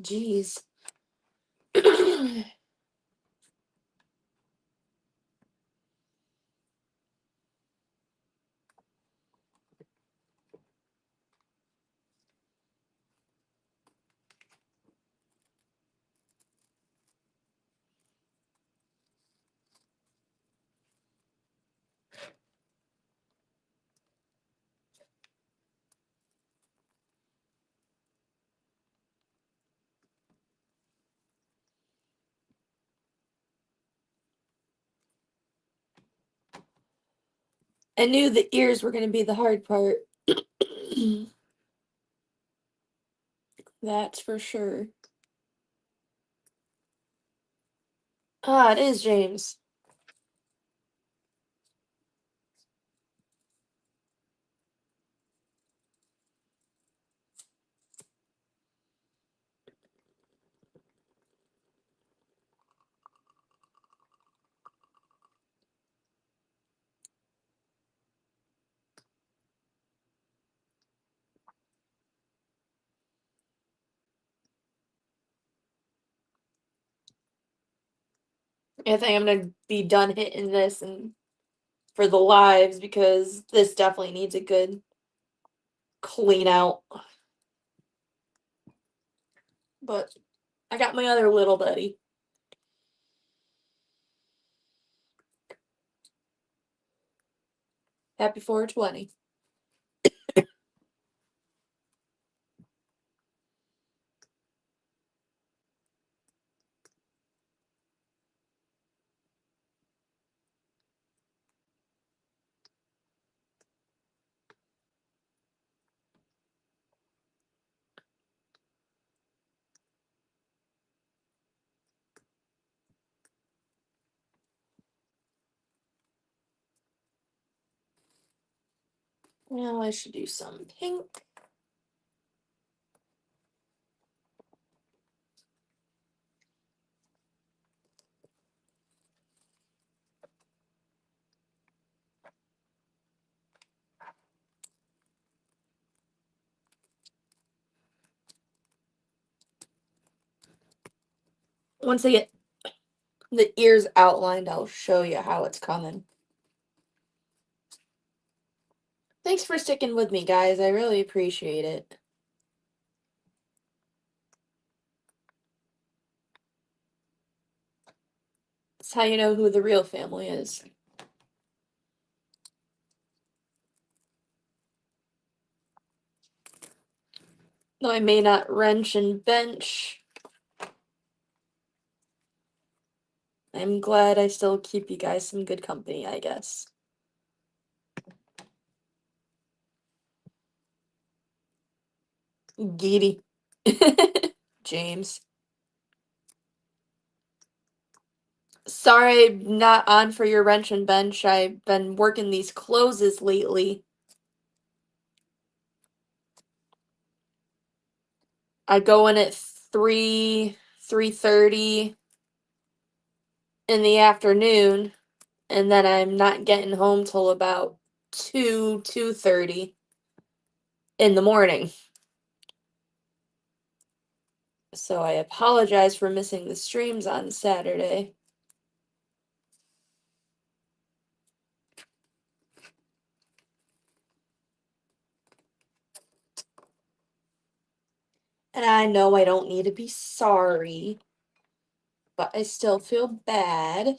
Speaker 1: jeez. I knew the ears were going to be the hard part. That's for sure. Ah, it is James. I think I'm gonna be done hitting this and for the lives because this definitely needs a good clean out. But I got my other little buddy. Happy 420. Now I should do some pink. Once I get the ears outlined, I'll show you how it's coming. Thanks for sticking with me, guys. I really appreciate it. That's how you know who the real family is. Though I may not wrench and bench, I'm glad I still keep you guys some good company, I guess. Giddy. James. Sorry I'm not on for your wrench and bench. I've been working these closes lately. I go in at 3:30 in the afternoon, and then I'm not getting home till about 2:30 in the morning. So I apologize for missing the streams on Saturday. And I know I don't need to be sorry, but I still feel bad.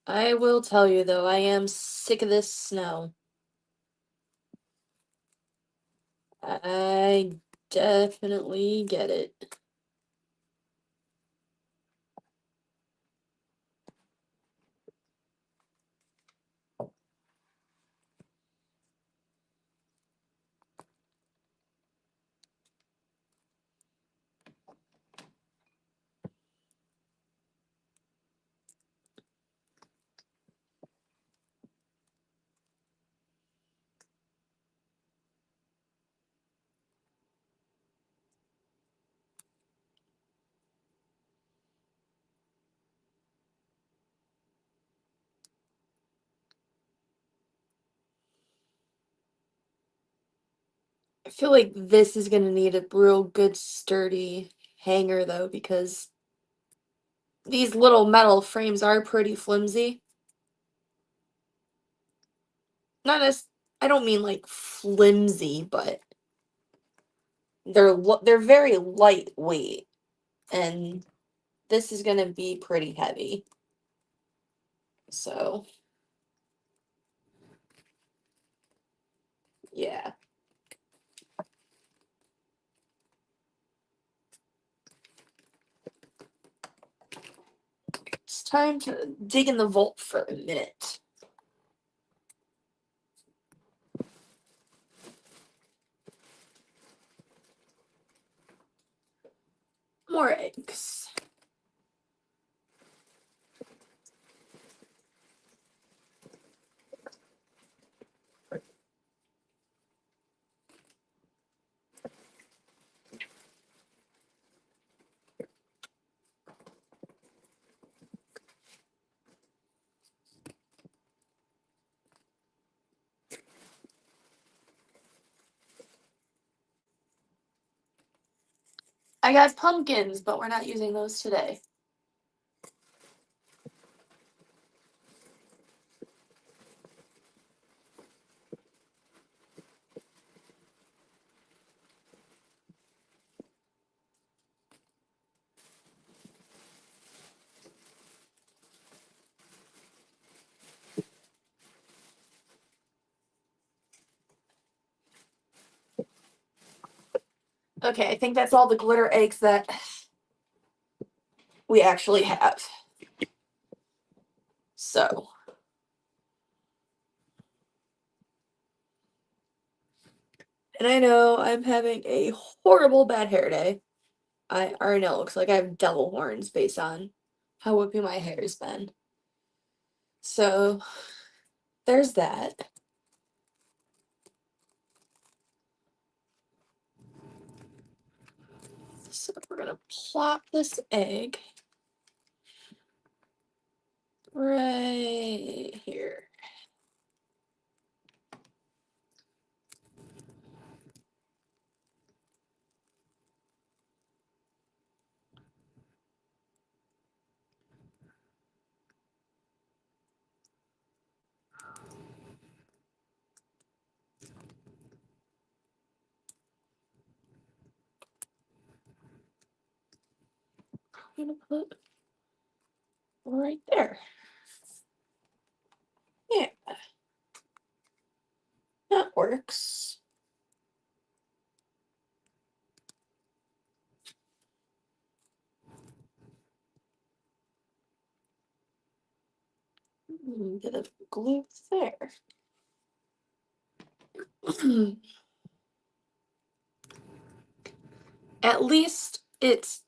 Speaker 1: I will tell you though, I am sick of this snow. I definitely get it. I feel like this is gonna need a real good sturdy hanger though, because these little metal frames are pretty flimsy. Not as, I don't mean like flimsy, but they're very lightweight, and this is gonna be pretty heavy. So yeah. It's time to dig in the vault for a minute. More eggs. I got pumpkins, but we're not using those today. Okay, I think that's all the glitter eggs that we actually have. So, and I know I'm having a horrible bad hair day. I already know it looks like I have devil horns based on how whippy my hair has been. So, there's that. So we're gonna plop this egg right here. I'm gonna put right there. Yeah, that works. Bit of glue there. At least it's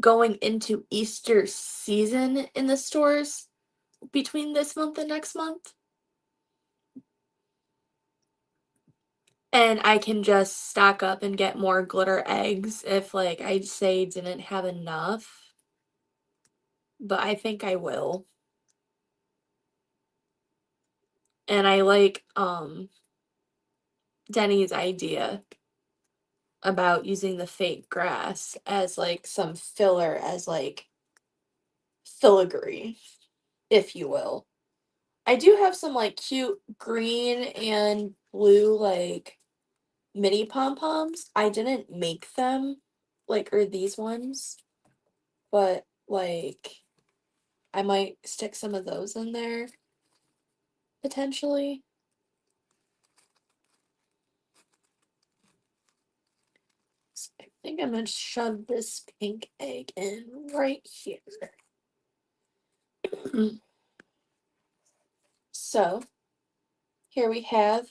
Speaker 1: going into Easter season in the stores between this month and next month. And I can just stock up and get more glitter eggs if, like, I'd say didn't have enough. But I think I will. And I like Denny's idea about using the fake grass as like some filler, as like filigree, if you will. I do have some like cute green and blue like mini pom-poms. I didn't make them, like, or these ones, but like I might stick some of those in there potentially. So I think I'm gonna shove this pink egg in right here. So here we have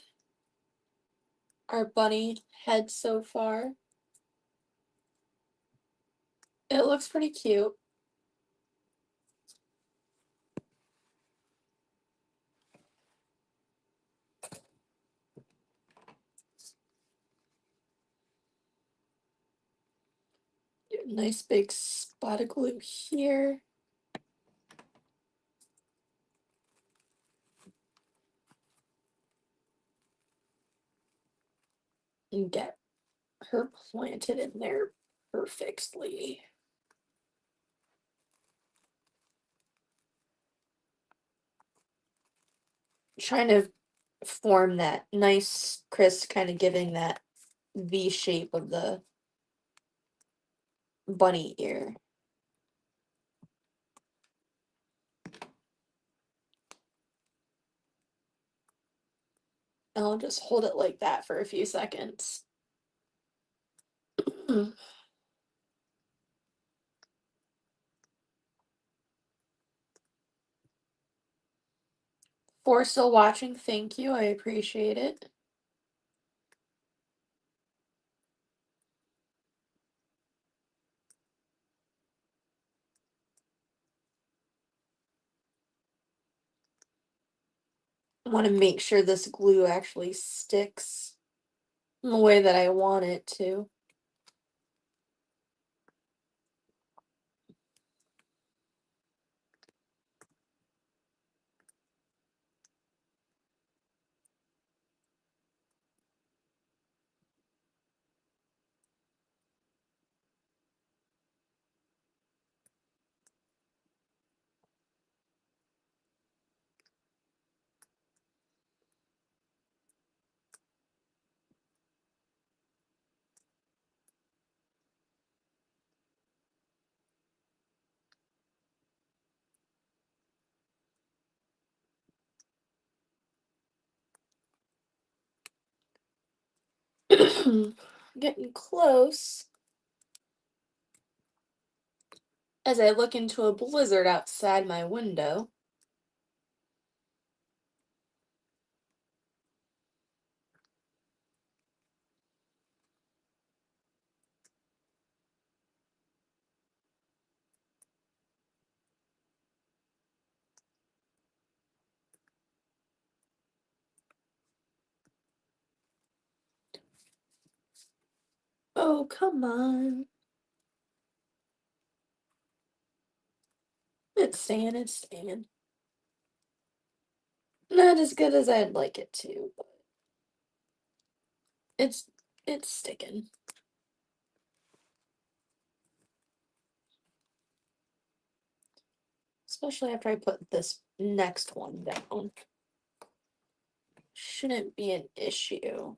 Speaker 1: our bunny head so far. It looks pretty cute. Nice big spot of glue here. And get her planted in there perfectly. Trying to form that nice crisp, kind of giving that V shape of the bunny ear. And I'll just hold it like that for a few seconds. For still watching, thank you. I appreciate it. I want to make sure this glue actually sticks in the way that I want it to. Getting close as I look into a blizzard outside my window. Oh, come on. It's staying, it's staying. Not as good as I'd like it to, but it's sticking. Especially after I put this next one down. Shouldn't be an issue.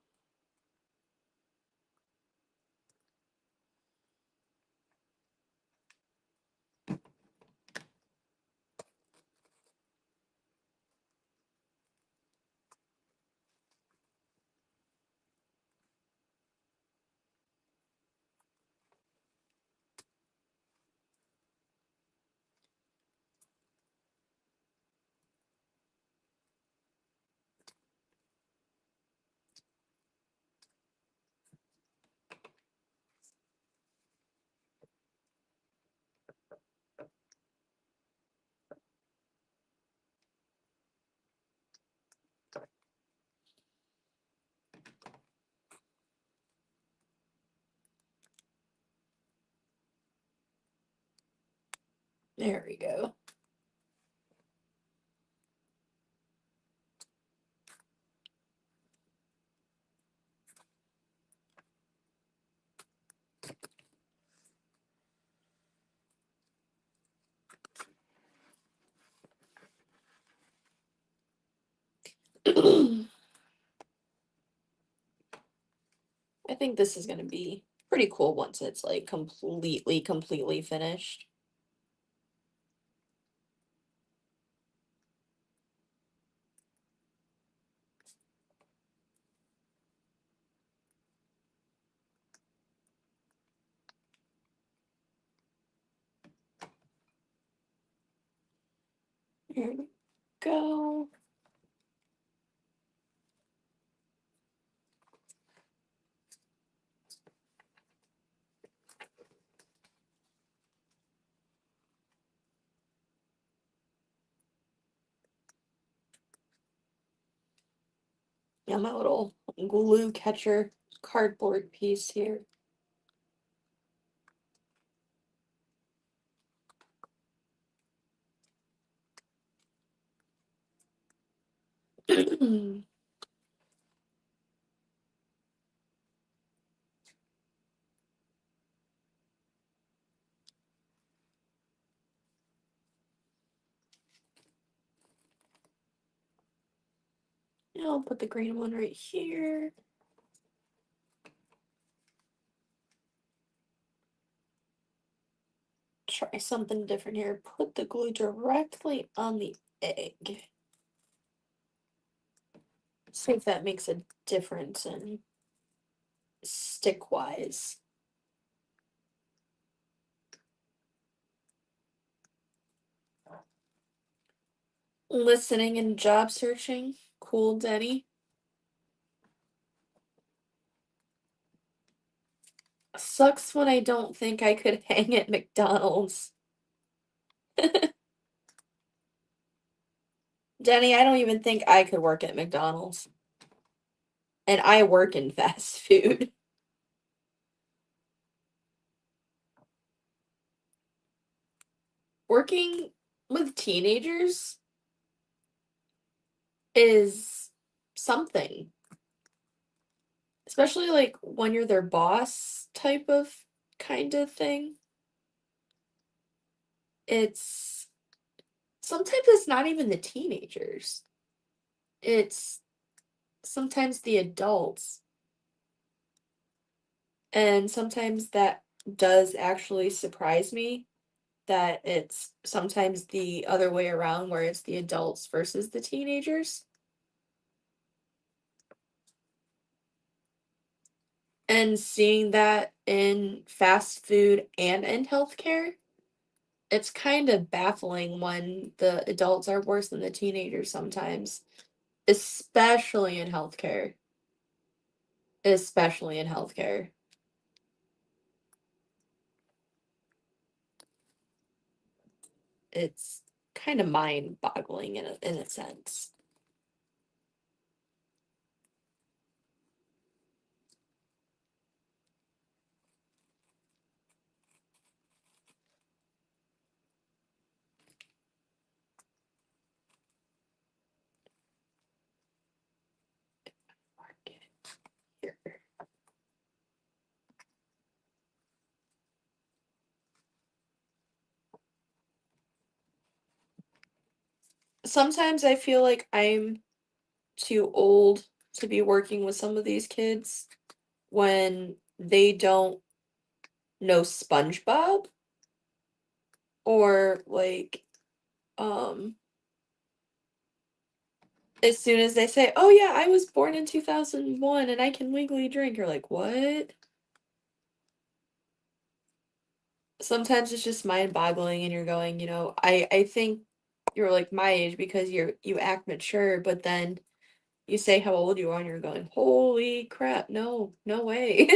Speaker 1: There we go. I think this is going to be pretty cool once it's like completely finished. Here we go. Yeah, my little glue catcher cardboard piece here. I'll put the green one right here. Try something different here. Put the glue directly on the egg. See if that makes a difference in stick-wise. Listening and job searching. Cool, Denny. Sucks when I don't think I could hang at McDonald's. Denny, I don't even think I could work at McDonald's. And I work in fast food. Working with teenagers is something. Especially like when you're their boss type of kind of thing. It's sometimes it's not even the teenagers. It's sometimes the adults. And sometimes that does actually surprise me that it's sometimes the other way around where it's the adults versus the teenagers. And seeing that in fast food and in healthcare, it's kind of baffling when the adults are worse than the teenagers sometimes, especially in healthcare. Especially in healthcare. It's kind of mind-boggling in a sense. Here. Sometimes I feel like I'm too old to be working with some of these kids when they don't know SpongeBob or like um as soon as they say, "Oh yeah, I was born in 2001 and I can legally drink." You're like, "What?" Sometimes it's just mind-boggling and you're going, I think you're like my age because you act mature, but then you say how old you are and you're going, "Holy crap, no, no way."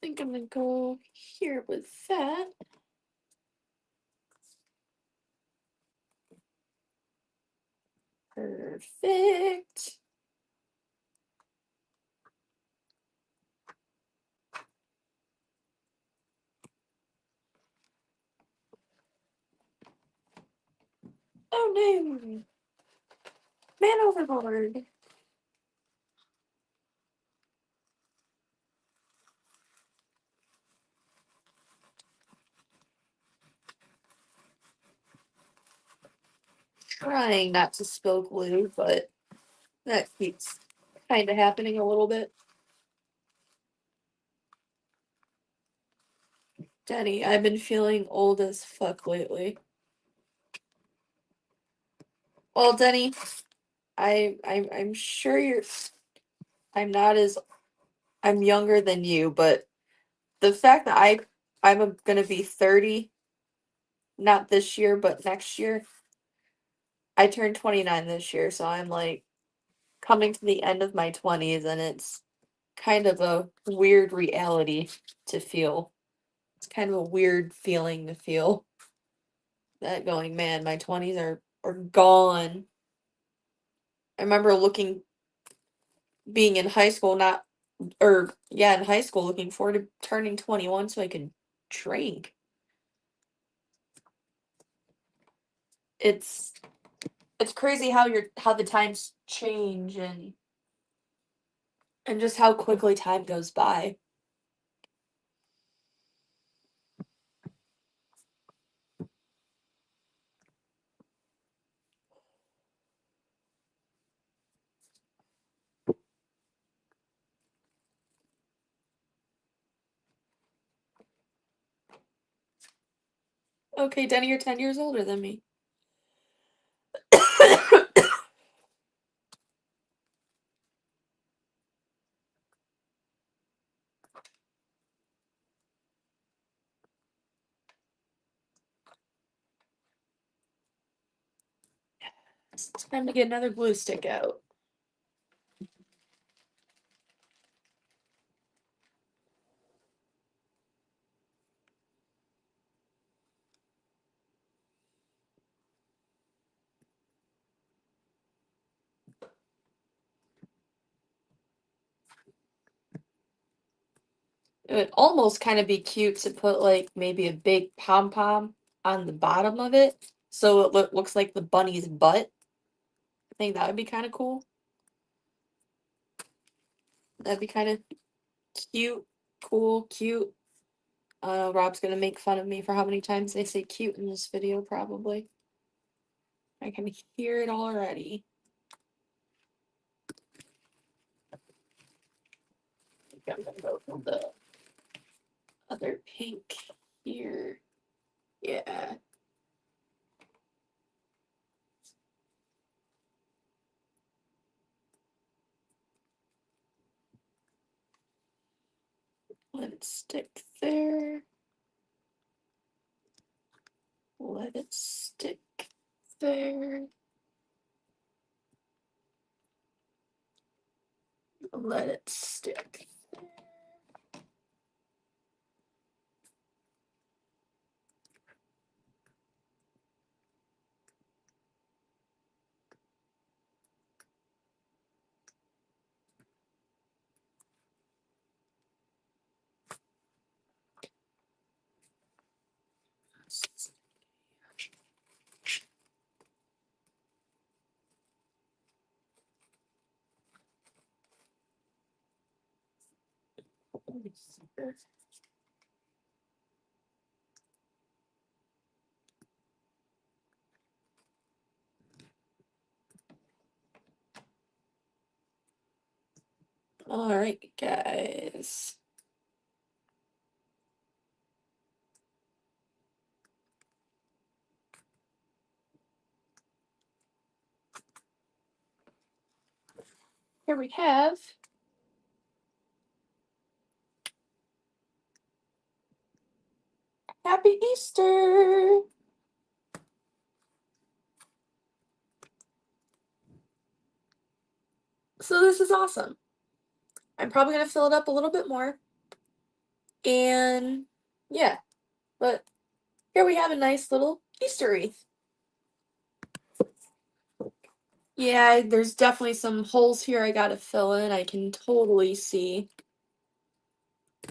Speaker 1: I think I'm gonna go here with that. Perfect. Oh no. Man overboard. Trying not to spill glue, but that keeps kind of happening a little bit. Denny, I've been feeling old as fuck lately. Well, Denny, I'm sure I'm not as I'm younger than you, but the fact that I'm gonna be 30, not this year, but next year. I turned 29 this year, so I'm like coming to the end of my 20s, and it's kind of a weird reality to feel. It's kind of a weird feeling to feel that going, man, my 20s are gone. I remember looking being in high school, not or yeah, in high school, looking forward to turning 21 so I could drink. It's it's crazy how the times change and just how quickly time goes by. Okay, Denny, you're 10 years older than me. It's time to get another glue stick out. It would almost kind of be cute to put like maybe a big pom-pom on the bottom of it so it looks like the bunny's butt. I think that would be kind of cool. That'd be kind of cute, cool, cute. Rob's gonna make fun of me for how many times they say cute in this video, probably. I can hear it already. I think I'm gonna go for the other pink here. Yeah. Let it stick there. Let it stick there. Let it stick. All right, guys. Here we have Happy Easter. So this is awesome. I'm probably going to fill it up a little bit more. And yeah, but here we have a nice little Easter wreath. Yeah, there's definitely some holes here I gotta fill in. I can totally see.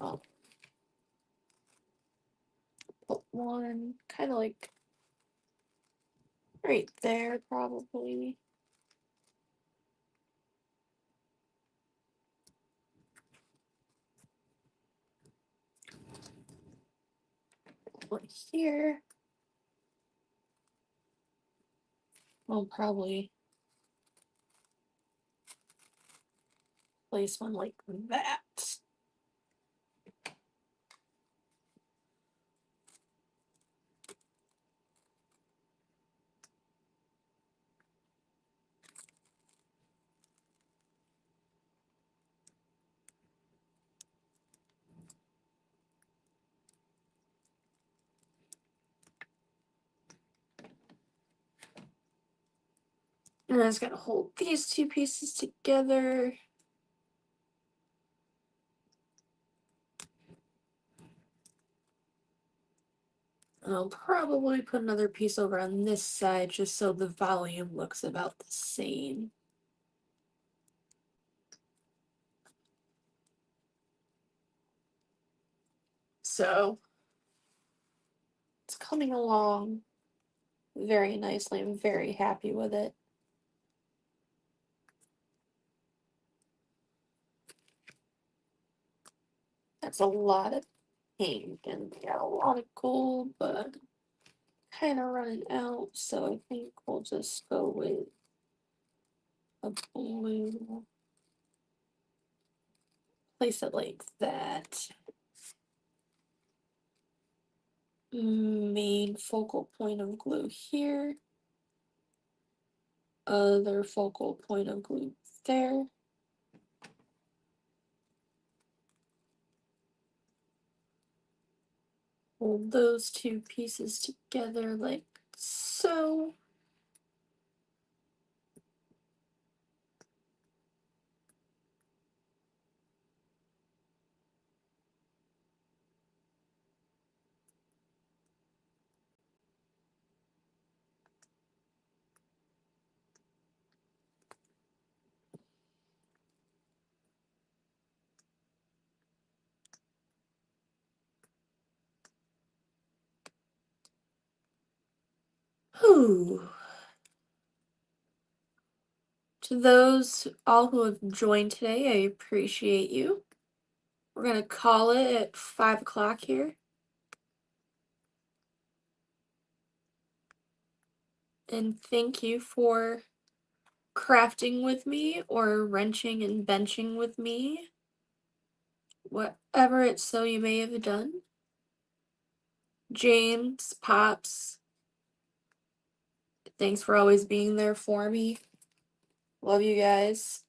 Speaker 1: Oh, put one kind of like right there, probably. One here. I'll probably place one like that. And I just gotta hold these two pieces together. And I'll probably put another piece over on this side just so the volume looks about the same. So it's coming along very nicely. I'm very happy with it. That's a lot of pink and got a lot of gold, but kind of running out, so I think we'll just go with a blue. Place it like that. Main focal point of glue here. Other focal point of glue there. Hold those two pieces together like so. Whew. To those all who have joined today, I appreciate you. We're going to call it at 5 o'clock here. And thank you for crafting with me or wrenching and benching with me. Whatever it's so you may have done. James, Pops, thanks for always being there for me. Love you guys.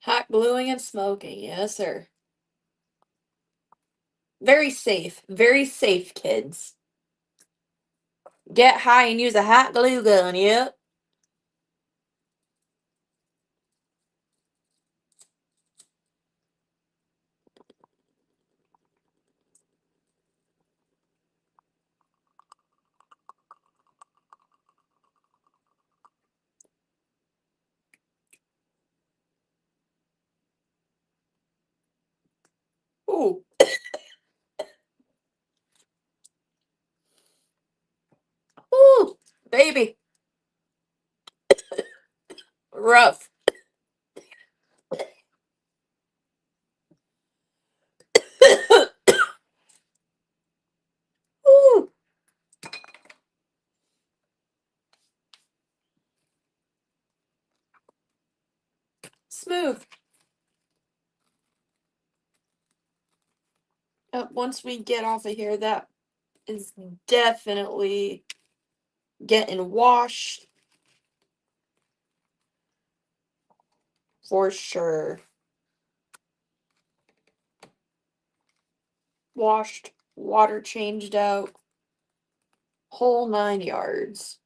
Speaker 1: Hot gluing and smoking, yes sir. Very safe, kids. Get high and use a hot glue gun, yep. Ooh. Ooh, baby. Rough. Ooh. Smooth. Once we get off of here, that is definitely getting washed. For sure. Washed, water changed out, whole 9 yards.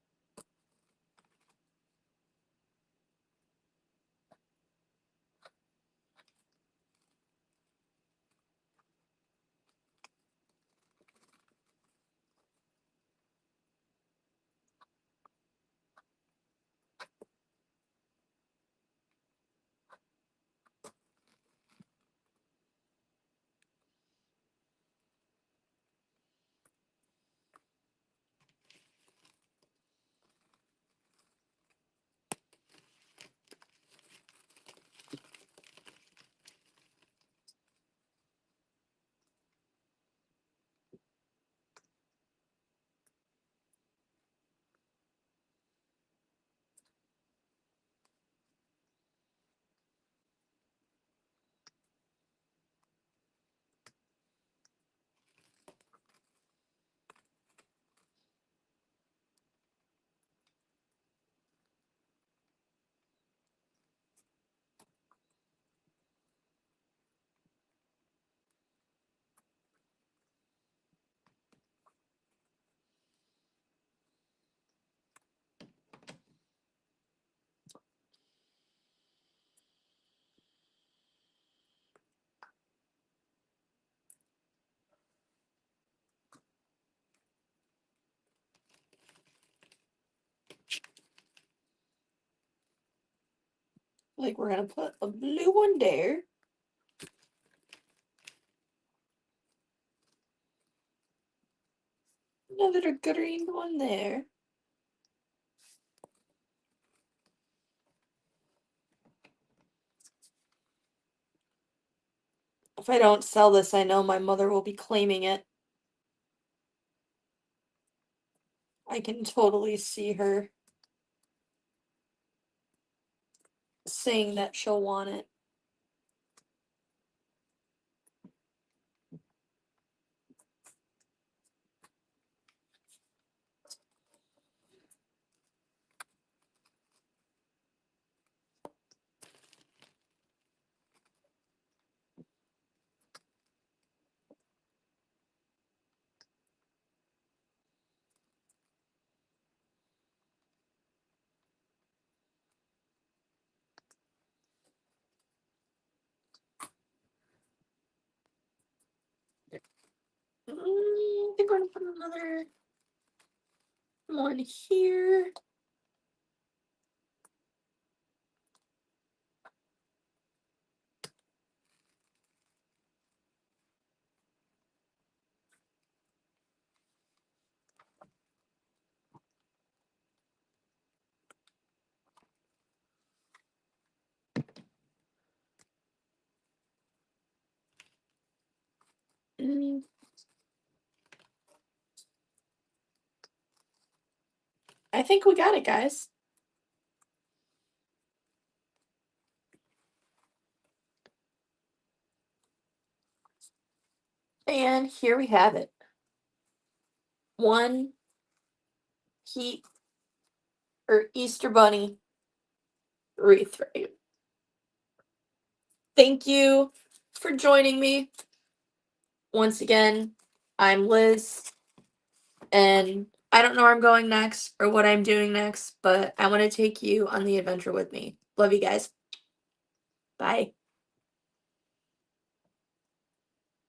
Speaker 1: Like, we're gonna put a blue one there. Another green one there. If I don't sell this, I know my mother will be claiming it. I can totally see her saying that she'll want it. I think we're gonna put another one here. I think we got it, guys. And here we have it. One heat or Easter Bunny wreath frame. Thank you for joining me. Once again, I'm Liz, and I don't know where I'm going next or what I'm doing next, but I want to take you on the adventure with me. Love you guys. Bye.